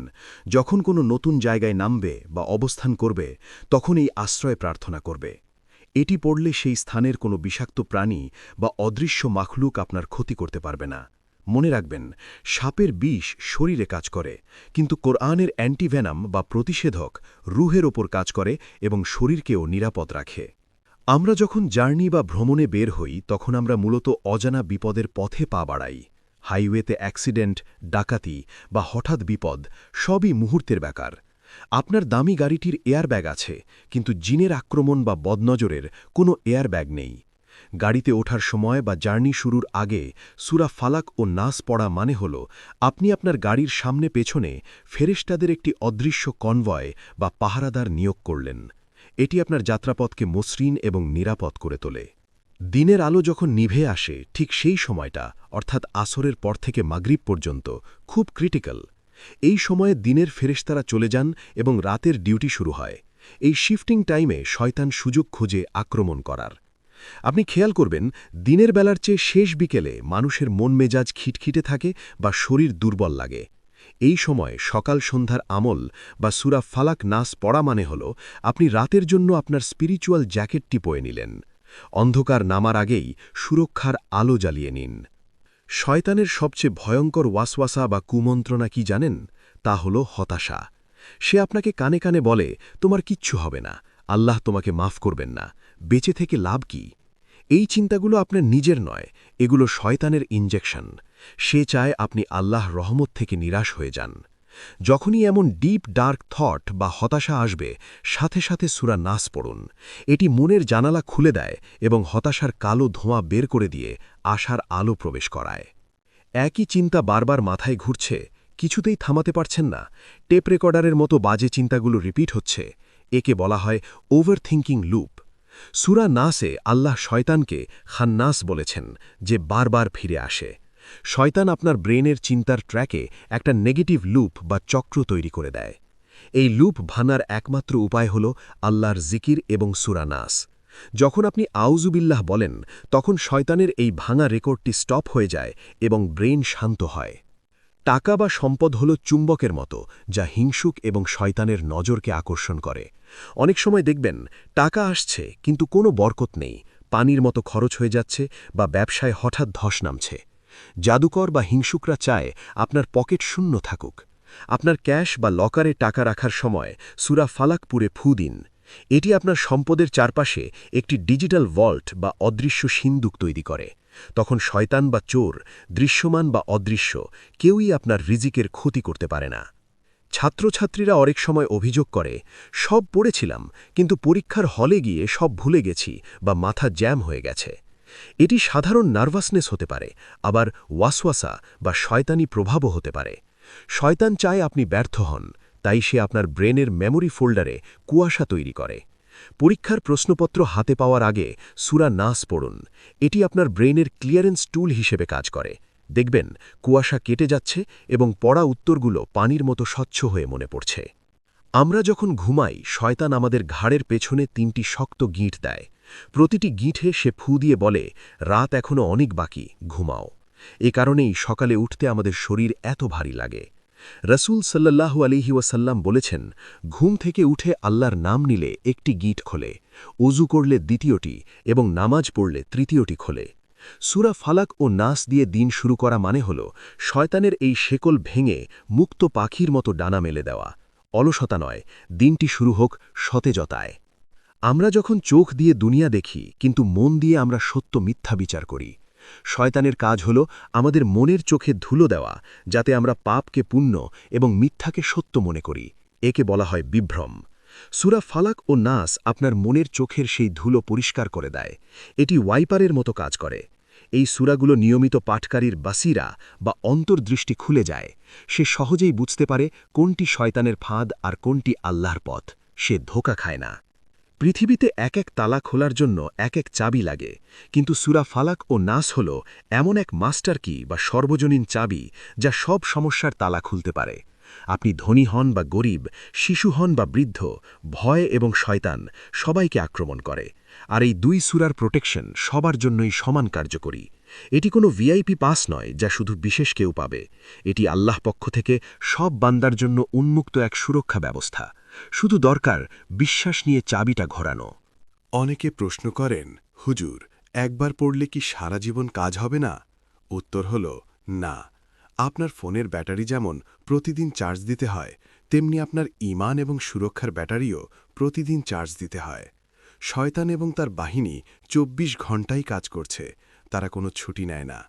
যখন কোনো নতুন জায়গায় নামবে বা অবস্থান করবে, তখন এই আশ্রয় প্রার্থনা করবে। এটি পড়লে সেই স্থানের কোনো বিষাক্ত প্রাণী বা অদৃশ্য মাখলুক আপনার ক্ষতি করতে পারবে না। মনে রাখবেন, সাপের বিষ শরীরে কাজ করে, কিন্তু কোরআনের অ্যান্টিভেনাম বা প্রতিষেধক রুহের ওপর কাজ করে এবং শরীরকেও নিরাপদ রাখে। আমরা যখন জার্নি বা ভ্রমণে বের হই, তখন আমরা মূলত অজানা বিপদের পথে পা বাড়াই। হাইওয়েতে অ্যাক্সিডেন্ট, ডাকাতি বা হঠাৎ বিপদ সবই মুহূর্তের ব্যাপার। আপনার দামি গাড়িটির এয়ারব্যাগ আছে, কিন্তু জিনের আক্রমণ বা বদনজরের কোনো এয়ারব্যাগ নেই। গাড়িতে ওঠার সময় বা জার্নি শুরুর আগে সূরা ফালাক ও নাস পড়া মানে হল আপনি আপনার গাড়ির সামনে পেছনে ফেরেশতাদের একটি অদৃশ্য কনভয় বা পাহারাদার নিয়োগ করলেন। এটি আপনার যাত্রাপথকে মসৃণ এবং নিরাপদ করে তোলে। দিনের আলো যখন নিভে আসে, ঠিক সেই সময়টা, অর্থাৎ আসরের পর থেকে মাগরিব পর্যন্ত, খুব ক্রিটিক্যাল। এই সময়ে দিনের ফেরেশতারা চলে যান এবং রাতের ডিউটি শুরু হয়। এই শিফটিং টাইমে শয়তান সুযোগ খোঁজে আক্রমণ করার। আপনি খেয়াল করবেন দিনের বেলার চেয়ে শেষ বিকেলে মানুষের মন মেজাজ খিটখিটে থাকে বা শরীর দুর্বল লাগে। এই সময় সকাল সন্ধ্যার আমল বা সূরা ফালাক নাস পড়া মানে হল আপনি রাতের জন্য আপনার স্পিরিচুয়াল জ্যাকেটটি পরে নিলেন। অন্ধকার নামার আগেই সুরক্ষার আলো জ্বালিয়ে নিন। শয়তানের সবচেয়ে ভয়ঙ্কর ওয়াসওয়াসা বা কুমন্ত্রণা কি জানেন? তা হল হতাশা। সে আপনাকে কানে কানে বলে, তোমার কিচ্ছু হবে না, আল্লাহ তোমাকে মাফ করবেন না, বেঁচে থেকে লাভ কি? এই চিন্তাগুলো আপনার নিজের নয়, এগুলো শয়তানের ইনজেকশন। সে চায় আপনি আল্লাহর রহমত থেকে নিরাশ হয়ে যান। যখনই এমন ডিপ ডার্ক থট বা হতাশা আসবে, সাথে সাথে সূরা নাস পড়ুন। এটি মনের জানালা খুলে দেয় এবং হতাশার কালো ধোঁয়া বের করে দিয়ে আশার আলো প্রবেশ করায়। একই চিন্তা বারবার মাথায় ঘুরছে, কিছুতেই থামাতে পারছেন না, টেপ রেকর্ডারের মতো বাজে চিন্তাগুলো রিপিট হচ্ছে, একে বলা হয় ওভার থিঙ্কিং লুপ। সূরা নাসে আল্লাহ শয়তানকে খান্নাস বলেছেন, যে বারবার ফিরে আসে। শয়তান আপনার ব্রেনের চিন্তার ট্র্যাকে একটা নেগেটিভ লুপ বা চক্র তৈরি করে দেয়। এই লুপ ভাঙার একমাত্র উপায় হল আল্লাহর জিকির এবং সূরা নাস। যখন আপনি আউযুবিল্লাহ বলেন, তখন শয়তানের এই ভাঙা রেকর্ডটি স্টপ হয়ে যায় এবং ব্রেন শান্ত হয়। টাকা বা সম্পদ হল চুম্বকের মতো, যা হিংসুক এবং শয়তানের নজরকে আকর্ষণ করে। অনেক সময় দেখবেন টাকা আসছে কিন্তু কোনো বরকত নেই, পানির মতো খরচ হয়ে যাচ্ছে বা ব্যবসায় হঠাৎ ধস নামছে। জাদুকর বা হিংসুকরা চায় আপনার পকেট শূন্য থাকুক। আপনার ক্যাশ বা লকারে টাকা রাখার সময় সূরা ফালাক পুরে ফু দিন। এটি আপনার সম্পদের চারপাশে একটি ডিজিটাল ভল্ট বা অদৃশ্য সিন্দুক তৈরি করে। তখন শয়তান বা চোর, দৃশ্যমান বা অদৃশ্য, কেউই আপনার রিজিকের ক্ষতি করতে পারে না। ছাত্রছাত্রীরা অনেক সময় অভিযোগ করে, সব পড়েছিলাম কিন্তু পরীক্ষার হলে গিয়ে সব ভুলে গেছি বা মাথা জ্যাম হয়ে গেছে। এটি সাধারণ নার্ভাসনেস হতে পারে, আবার ওয়াসওয়াসা বা শয়তানি প্রভাবও হতে পারে। শয়তান চায় আপনি ব্যর্থ হন, তাই সে আপনার ব্রেনের মেমোরি ফোল্ডারে কুয়াশা তৈরি করে। পরীক্ষার প্রশ্নপত্র হাতে পাওয়ার আগে সূরা নাস পড়ুন। এটি আপনার ব্রেনের ক্লিয়ারেন্স টুল হিসেবে কাজ করে। দেখবেন কুয়াশা কেটে যাচ্ছে এবং পড়া উত্তরগুলো পানির মতো স্বচ্ছ হয়ে মনে পড়ছে। আমরা যখন ঘুমাই, শয়তান আমাদের ঘাড়ের পেছনে ৩টি শক্ত গিঁট দেয়। প্রতিটি গিঁঠে সে ফু দিয়ে বলে, রাত এখনো অনেক বাকি, ঘুমাও। এ কারণেই সকালে উঠতে আমাদের শরীর এত ভারী লাগে। রাসূল সাল্লাল্লাহু আলাইহি ওয়াসাল্লাম বলেছেন, ঘুম থেকে উঠে আল্লাহর নাম নিলে একটি গিঁট খোলে, ওযু করলে দ্বিতীয়টি এবং নামাজ পড়লে তৃতীয়টি খোলে। সূরা ফালাক ও নাস দিয়ে দিন শুরু করা মানে হল শয়তানের এই শেকল ভেঙে মুক্ত পাখির মতো ডানা মেলে দেওয়া। অলসতা নয়, দিনটি শুরু হোক সতেজতায়। আমরা যখন চোখ দিয়ে দুনিয়া দেখি কিন্তু মন দিয়ে আমরা সত্য মিথ্যা বিচার করি। শয়তানের কাজ হল আমাদের মনের চোখে ধুলো দেওয়া, যাতে আমরা পাপকে পুণ্য এবং মিথ্যাকে সত্য মনে করি। একে বলা হয় বিভ্রম। সূরা ফালাক ও নাস আপনার মনের চোখের সেই ধুলো পরিষ্কার করে দেয়। এটি ওয়াইপারের মতো কাজ করে। এই সূরাগুলো নিয়মিত পাঠকারীর বাসিরা বা অন্তর্দৃষ্টি খুলে যায়। সে সহজেই বুঝতে পারে কোনটি শয়তানের ফাঁদ আর কোনটি আল্লাহর পথ। সে ধোঁকা খায় না। পৃথিবীতে এক এক তালা খোলার জন্য এক এক চাবি লাগে, কিন্তু সূরা ফালাক ও নাস হল এমন এক মাস্টার কি বা সর্বজনীন চাবি, যা সব সমস্যার তালা খুলতে পারে। আপনি ধনী হন বা গরিব, শিশু হন বা বৃদ্ধ, ভয় এবং শয়তান সবাইকে আক্রমণ করে। আর এই 2 সূরার প্রোটেকশন সবার জন্যই সমান কার্যকরী। এটি কোনো ভিআইপি পাস নয় যা শুধু বিশেষ কেউ পাবে। এটি আল্লাহ পক্ষ থেকে সব বান্দার জন্য উন্মুক্ত এক সুরক্ষা ব্যবস্থা। শুধু দরকার বিশ্বাস নিয়ে চাবিটা ঘোরানো। অনেকে প্রশ্ন করেন, হুজুর, একবার পড়লে কি সারা জীবন কাজ হবে না? উত্তর হল না। আপনার ফোনের ব্যাটারি যেমন প্রতিদিন চার্জ দিতে হয়, তেমনি আপনার ঈমান এবং সুরক্ষার ব্যাটারিও প্রতিদিন চার্জ দিতে হয়। শয়তান এবং তার বাহিনী 24 ঘণ্টাই কাজ করছে, তারা কোনো ছুটি নেয় না।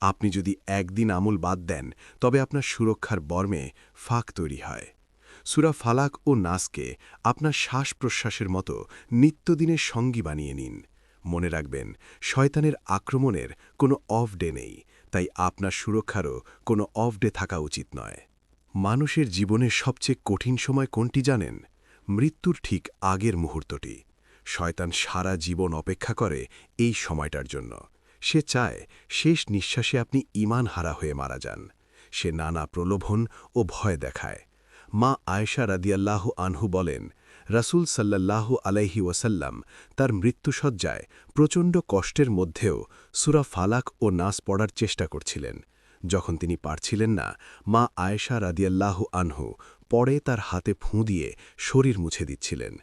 আপনি যদি একদিন আমল বাদ দেন, তবে আপনার সুরক্ষার বর্মে ফাঁক তৈরি হয়। সূরা ফালাক ও নাসকে আপনার শ্বাস-প্রশ্বাসের মতো নিত্যদিনের সঙ্গী বানিয়ে নিন। মনে রাখবেন, শয়তানের আক্রমণের কোনো অফ ডে নেই, তাই আপনার সুরক্ষারও কোনো অফ ডে থাকা উচিত নয়। মানুষের জীবনের সবচেয়ে কঠিন সময় কোনটি জানেন? মৃত্যুর ঠিক আগের মুহূর্তটি। শয়তান সারা জীবন অপেক্ষা করে এই সময়টার জন্য। সে চায় শেষ নিঃশ্বাসে আপনি ঈমান হারা হয়ে মারা যান। সে নানা প্রলোভন ও ভয় দেখায়। মা আয়েশা রাদিয়াল্লাহু আনহু বলেন, রাসূল সাল্লাল্লাহু আলাইহি ওয়াসাল্লাম তার মৃত্যুসজ্জায় প্রচণ্ড কষ্টের মধ্যেও সূরা ফালাক ও নাস পড়ার চেষ্টা করছিলেন। যখন তিনি পারছিলেন না, মা আয়েশা রাদিয়াল্লাহু আনহু পরে তার হাতে ফুঁ দিয়ে শরীর মুছে দিচ্ছিলেন।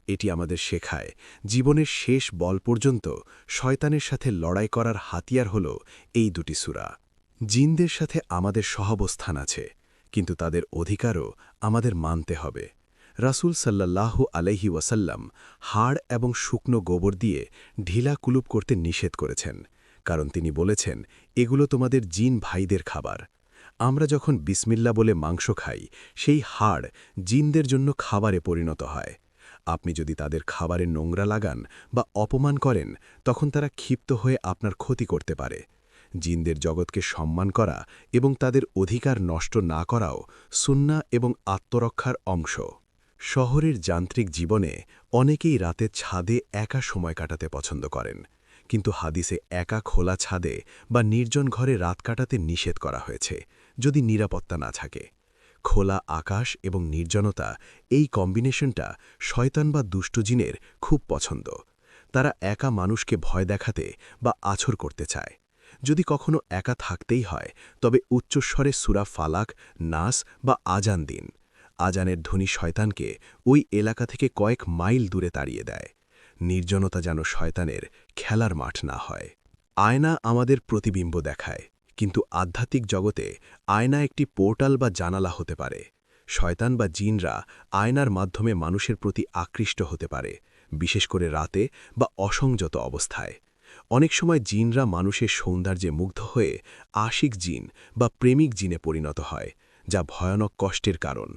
এটি আমাদের শেখায়, জীবনের শেষ বল পর্যন্ত শয়তানের সাথে লড়াই করার হাতিয়ার হল এই দুটি সূরা। জিনদের সাথে আমাদের সহাবস্থান আছে, কিন্তু তাদের অধিকারও আমাদের মানতে হবে। রাসূল সাল্লাল্লাহু আলাইহি ওয়াসাল্লাম হাড় এবং শুকনো গোবর দিয়ে ঢিলা কুলুপ করতে নিষেধ করেছেন, কারণ তিনি বলেছেন, এগুলো তোমাদের জিন ভাইদের খাবার। আমরা যখন বিসমিল্লা বলে মাংস খাই, সেই হাড় জিনদের জন্য খাবারে পরিণত হয়। আপনি যদি তাদের খাবারে নোংরা লাগান বা অপমান করেন, তখন তারা ক্ষিপ্ত হয়ে আপনার ক্ষতি করতে পারে। জিনদের জগৎকে সম্মান করা এবং তাদের অধিকার নষ্ট না করাও সুন্নাহ এবং আত্মরক্ষার অংশ। শহরের যান্ত্রিক জীবনে অনেকেই রাতে ছাদে একা সময় কাটাতে পছন্দ করেন, কিন্তু হাদিসে একা খোলা ছাদে বা নির্জন ঘরে রাত কাটাতে নিষেধ করা হয়েছে, যদি নিরাপত্তা না থাকে। খোলা আকাশ এবং নির্জনতা, এই কম্বিনেশনটা শয়তান বা দুষ্ট জিনের খুব পছন্দ। তারা একা মানুষকে ভয় দেখাতে বা আছর করতে চায়। যদি কখনো একা থাকতেই হয়, তবে উচ্চস্বরে সূরা ফালাক, নাস বা আজান দিন। আজানের ধ্বনি শয়তানকে ওই এলাকা থেকে কয়েক মাইল দূরে তাড়িয়ে দেয়। নির্জনতা যেন শয়তানের খেলার মাঠ না হয়। আয়না আমাদের প্রতিবিম্ব দেখায়, কিন্তু আধ্যাত্মিক জগতে আয়না একটি পোর্টাল বা জানালা হতে পারে। শয়তান বা জিনরা আয়নার মাধ্যমে মানুষের প্রতি আকৃষ্ট হতে পারে, বিশেষ করে রাতে বা অসংযত অবস্থায়। অনেক সময় জিনরা মানুষের সৌন্দর্যে মুগ্ধ হয়ে আশিক জিন বা প্রেমিক জিনে পরিণত হয়, যা ভয়ানক কষ্টের কারণ।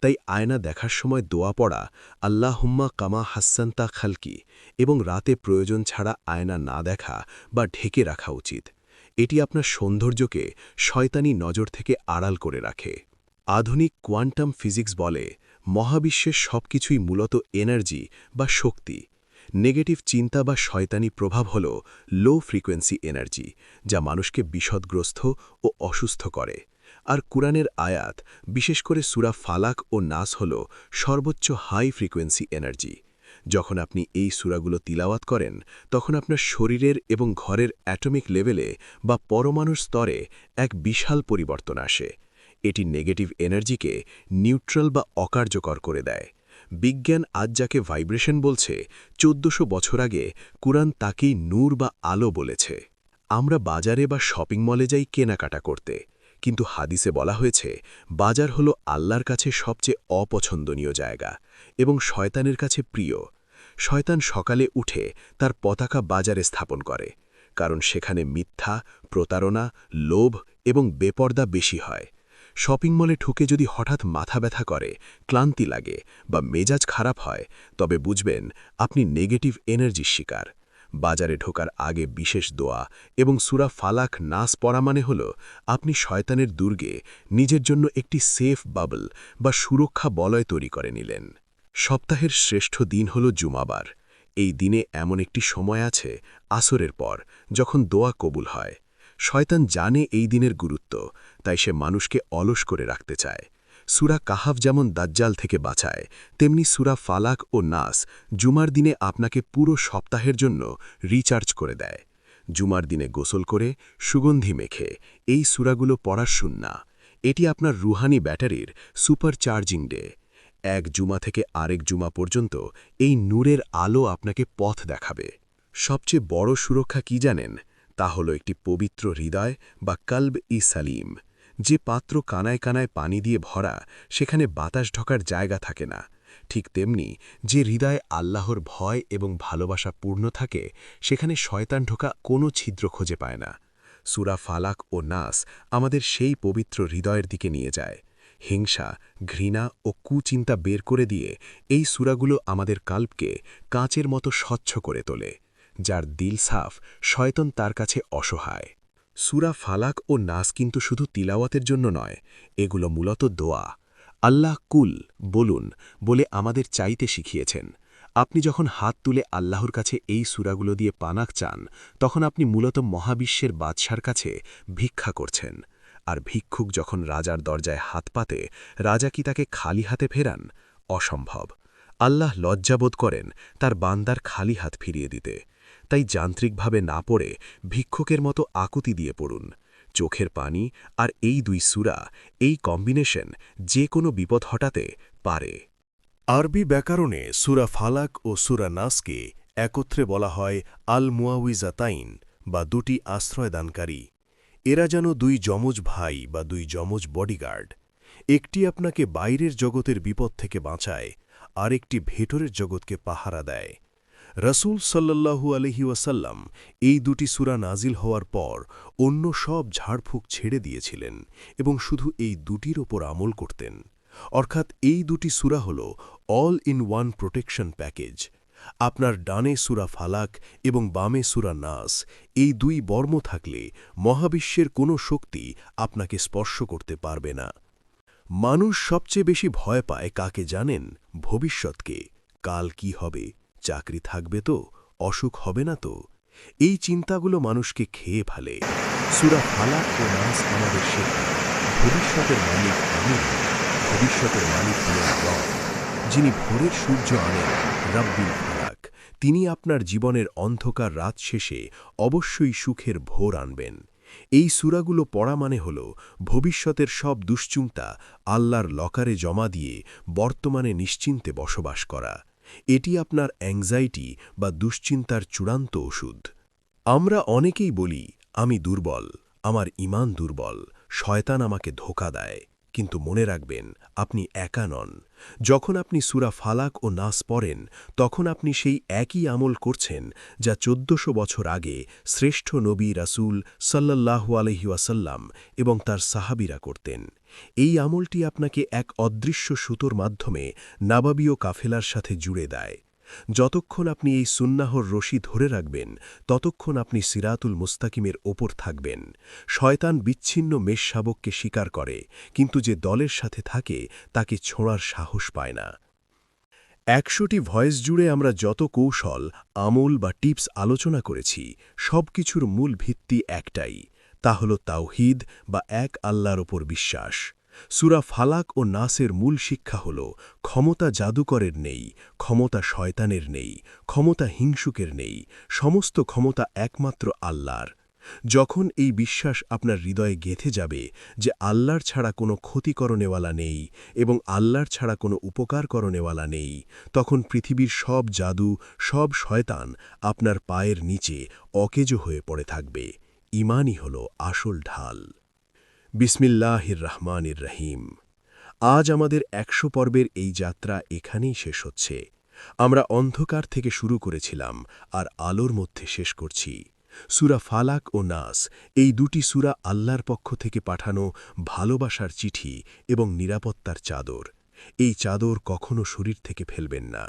তাই আয়না দেখার সময় দোয়া পড়া, আল্লাহুম্মা কামা হাসান্তা খালকি, এবং রাতে প্রয়োজন ছাড়া আয়না না দেখা বা ঢেকে রাখা উচিত। এটি আপনার সৌন্দর্যকে শয়তানি নজর থেকে আড়াল করে রাখে। আধুনিক কোয়ান্টাম ফিজিক্স বলে, মহাবিশ্বের সবকিছুই মূলত এনার্জি বা শক্তি। নেগেটিভ চিন্তা বা শয়তানি প্রভাব হল লো ফ্রিকোয়েন্সি এনার্জি, যা মানুষকে বিষদগ্রস্ত ও অসুস্থ করে। আর কুরআনের আয়াত, বিশেষ করে সূরা ফালাক ও নাস হল সর্বোচ্চ হাই ফ্রিকোয়েন্সি এনার্জি। যখন আপনি এই সূরাগুলো তিলাওয়াত করেন, তখন আপনার শরীরের এবং ঘরের অ্যাটমিক লেভেলে বা পরমাণুর স্তরে এক বিশাল পরিবর্তন আসে। এটি নেগেটিভ এনার্জিকে নিউট্রাল বা অকার্যকর করে দেয়। বিজ্ঞান আজ যাকে ভাইব্রেশন বলছে, 1400 বছর আগে কুরআন তাকেই নূর বা আলো বলেছে। আমরা বাজারে বা শপিং মলে যাই কেনাকাটা করতে, কিন্তু হাদিসে বলা হয়েছে, বাজার হলো আল্লাহর কাছে সবচেয়ে অপছন্দনীয় জায়গা এবং শয়তানের কাছে প্রিয়। শয়তান সকালে উঠে তার পতাকা বাজারে স্থাপন করে, কারণ সেখানে মিথ্যা, প্রতারণা, লোভ এবং বেপর্দা বেশি হয়। শপিং মলে ঢুকে যদি হঠাৎ মাথা ব্যথা করে, ক্লান্তি লাগে বা মেজাজ খারাপ হয়, তবে বুঝবেন আপনি নেগেটিভ এনার্জির শিকার। বাজারে ঢোকার আগে বিশেষ দোয়া এবং সূরা ফালাক, নাস পড়া মানে হল আপনি শয়তানের দুর্গে নিজের জন্য একটি সেফ বাবল বা সুরক্ষা বলয় তৈরি করে নিলেন। সপ্তাহের শ্রেষ্ঠ দিন হল জুমাবার। এই দিনে এমন একটি সময় আছে, আসরের পর, যখন দোয়া কবুল হয়। শয়তান জানে এই দিনের গুরুত্ব, তাই সে মানুষকে অলস করে রাখতে চায়। সূরা কাহাফ যেমন দাজ্জাল থেকে বাঁচায়, তেমনি সূরা ফালাক ও নাস জুমার দিনে আপনাকে পুরো সপ্তাহের জন্য রিচার্জ করে দেয়। জুমার দিনে গোসল করে সুগন্ধি মেখে এই সূরাগুলো পড়ার সুন্নাহ। এটি আপনার রুহানি ব্যাটারির সুপার চার্জিং ডে। এক জুমা থেকে আরেক জুমা পর্যন্ত এই নূরের আলো আপনাকে পথ দেখাবে। সবচেয়ে বড় সুরক্ষা কি জানেন? তা হল একটি পবিত্র হৃদয় বা কলব-ই সালিম। যে পাত্র কানায় কানায় পানি দিয়ে ভরা, সেখানে বাতাস ঢোকার জায়গা থাকে না। ঠিক তেমনি যে হৃদয়ে আল্লাহর ভয় এবং ভালোবাসা পূর্ণ থাকে, সেখানে শয়তান ঢোকা কোনো ছিদ্র খুঁজে পায় না। সূরা ফালাক ও নাস আমাদের সেই পবিত্র হৃদয়ের দিকে নিয়ে যায়। হিংসা, ঘৃণা ও কুচিন্তা বের করে দিয়ে এই সূরাগুলো আমাদের কল্পকে কাঁচের মতো স্বচ্ছ করে তোলে। যার দিল সাফ, শয়তান তার কাছে অসহায়। সূরা ফালাক ও নাস কিন্তু শুধু তিলাওয়াতের জন্য নয়, এগুলো মূলত দোয়া। আল্লাহ কুল বলুন বলে আমাদের চাইতে শিখিয়েছেন। আপনি যখন হাত তুলে আল্লাহর কাছে এই সূরাগুলো দিয়ে পানাক চান, তখন আপনি মূলত মহাবিশ্বের বাদশার কাছে ভিক্ষা করছেন। আর ভিক্ষুক যখন রাজার দরজায় হাত পাতে, রাজা কি তাকে খালি হাতে ফেরান? অসম্ভব। আল্লাহ লজ্জাবোধ করেন তার বান্দার খালি হাত ফিরিয়ে দিতে। তাই যান্ত্রিকভাবে না পড়ে ভিক্ষুকের মতো আকুতি দিয়ে পড়ুন। চোখের পানি আর এই 2 সূরা, এই কম্বিনেশন যে কোনো বিপদ হটাতে পারে। আরবি ব্যাকরণে সূরা ফালাক ও সূরা নাসকে একত্রে বলা হয় আল মুআউইজাতাইন বা 2টি আশ্রয়দানকারী। এরা যেন 2 যমজ ভাই বা 2 যমজ বডিগার্ড। একটি আপনাকে বাইরের জগতের বিপদ থেকে বাঁচায়, আর একটি ভেতরের জগৎকে পাহারা দেয়। রাসূল সাল্লাল্লাহু আলাইহি ওয়াসাল্লাম এই 2টি সূরা নাজিল হওয়ার পর অন্য সব ঝাড়ফুঁক ছেড়ে দিয়েছিলেন এবং শুধু এই 2টির ওপর আমল করতেন। অর্থাৎ এই 2টি সূরা হল all in one protection package. আপনার ডানে সূরা ফালাক এবং বামে সূরা নাস, এই 2 বর্ম থাকলে মহাবিশ্বের কোনো শক্তি আপনাকে স্পর্শ করতে পারবে না। মানুষ সবচেয়ে বেশি ভয় পায় কাকে জানেন? ভবিষ্যৎকে। কাল কি হবে? চাকরি থাকবে তো? অসুখ হবে না তো? এই চিন্তাগুলো মানুষকে খেয়ে ফেলে। সূরা ফালাক ও নাস আমাদের শেখায় ভবিষ্যতের মালিক আমি নই, ভবিষ্যতের মালিক হলেন রব, যিনি ভোরের সূর্য আনেন, রাব্বিল ফালাক। তিনি আপনার জীবনের অন্ধকার রাত শেষে অবশ্যই সুখের ভোর আনবেন। এই সূরাগুলো পড়া মানে হল ভবিষ্যতের সব দুশ্চিন্তা আল্লাহর লকারে জমা দিয়ে বর্তমানে নিশ্চিন্তে বসবাস করা। এটি আপনার অ্যাংজাইটি বা দুশ্চিন্তার চূড়ান্ত ওষুধ। আমরা অনেকেই বলি, আমি দুর্বল, আমার ঈমান দুর্বল, শয়তান আমাকে ধোঁকা দেয়। কিন্তু মনে রাখবেন, আপনি একা নন। যখন আপনি সূরা ফালাক ও নাস পড়েন, তখন আপনি সেই একই আমল করছেন যা 1400 বছর আগে শ্রেষ্ঠ নবী রাসূল সাল্লাল্লাহু আলাইহি ওয়াসাল্লাম এবং তার সাহাবীরা করতেন। এই আমলটি আপনাকে এক অদৃশ্য সুতোর মাধ্যমে নাবাবীয় কাফেলার সাথে জুড়ে দেয়। যতক্ষণ আপনি এই সুন্নাহর রশি ধরে রাখবেন, ততক্ষণ আপনি সিরাতুল মুস্তাকিমের ওপর থাকবেন। শয়তান বিচ্ছিন্ন মেষশাবককে শিকার করে, কিন্তু যে দলের সাথে থাকে তাকে ছোঁড়ার সাহস পায় না। 100টি ভয়েস জুড়ে আমরা যত কৌশল, আমল বা টিপস আলোচনা করেছি, সব কিছুর মূল ভিত্তি একটাই, তা হল তাওহীদ বা এক আল্লাহর ওপর বিশ্বাস। সূরা ফালাক ও নাসের মূল শিক্ষা হল ক্ষমতা জাদুকরের নেই, ক্ষমতা শয়তানের নেই, ক্ষমতা হিংসুকের নেই, সমস্ত ক্ষমতা একমাত্র আল্লাহর। যখন এই বিশ্বাস আপনার হৃদয়ে গেঁথে যাবে যে আল্লাহর ছাড়া কোনো ক্ষতিকরণেওয়ালা নেই এবং আল্লাহর ছাড়া কোনো উপকার করণেওয়ালা নেই, তখন পৃথিবীর সব জাদু, সব শয়তান আপনার পায়ের নিচে অকেজো হয়ে পড়ে থাকবে। ঈমানই হল আসল ঢাল। বিসমিল্লাহির রহমানির রহিম। আজ আমাদের 100 পর্বের এই যাত্রা এখানেই শেষ হচ্ছে। আমরা অন্ধকার থেকে শুরু করেছিলাম আর আলোর মধ্যে শেষ করছি। সূরা ফালাক ও নাস, এই 2টি সূরা আল্লাহর পক্ষ থেকে পাঠানো ভালোবাসার চিঠি এবং নিরাপত্তার চাদর। এই চাদর কখনো শরীর থেকে ফেলবেন না।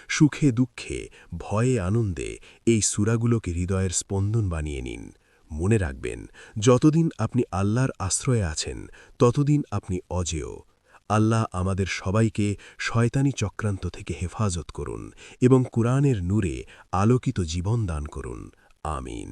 সুখে দুঃখে, ভয়ে আনন্দে এই সূরাগুলোকে হৃদয়ের স্পন্দন বানিয়ে নিন। মনে রাখবেন, যতদিন আপনি আল্লাহর আশ্রয়ে আছেন, ততদিন আপনি অজেয়। আল্লাহ আমাদের সবাইকে শয়তানি চক্রান্ত থেকে হেফাজত করুন এবং কুরআনের নূরে আলোকিত জীবন দান করুন। আমিন।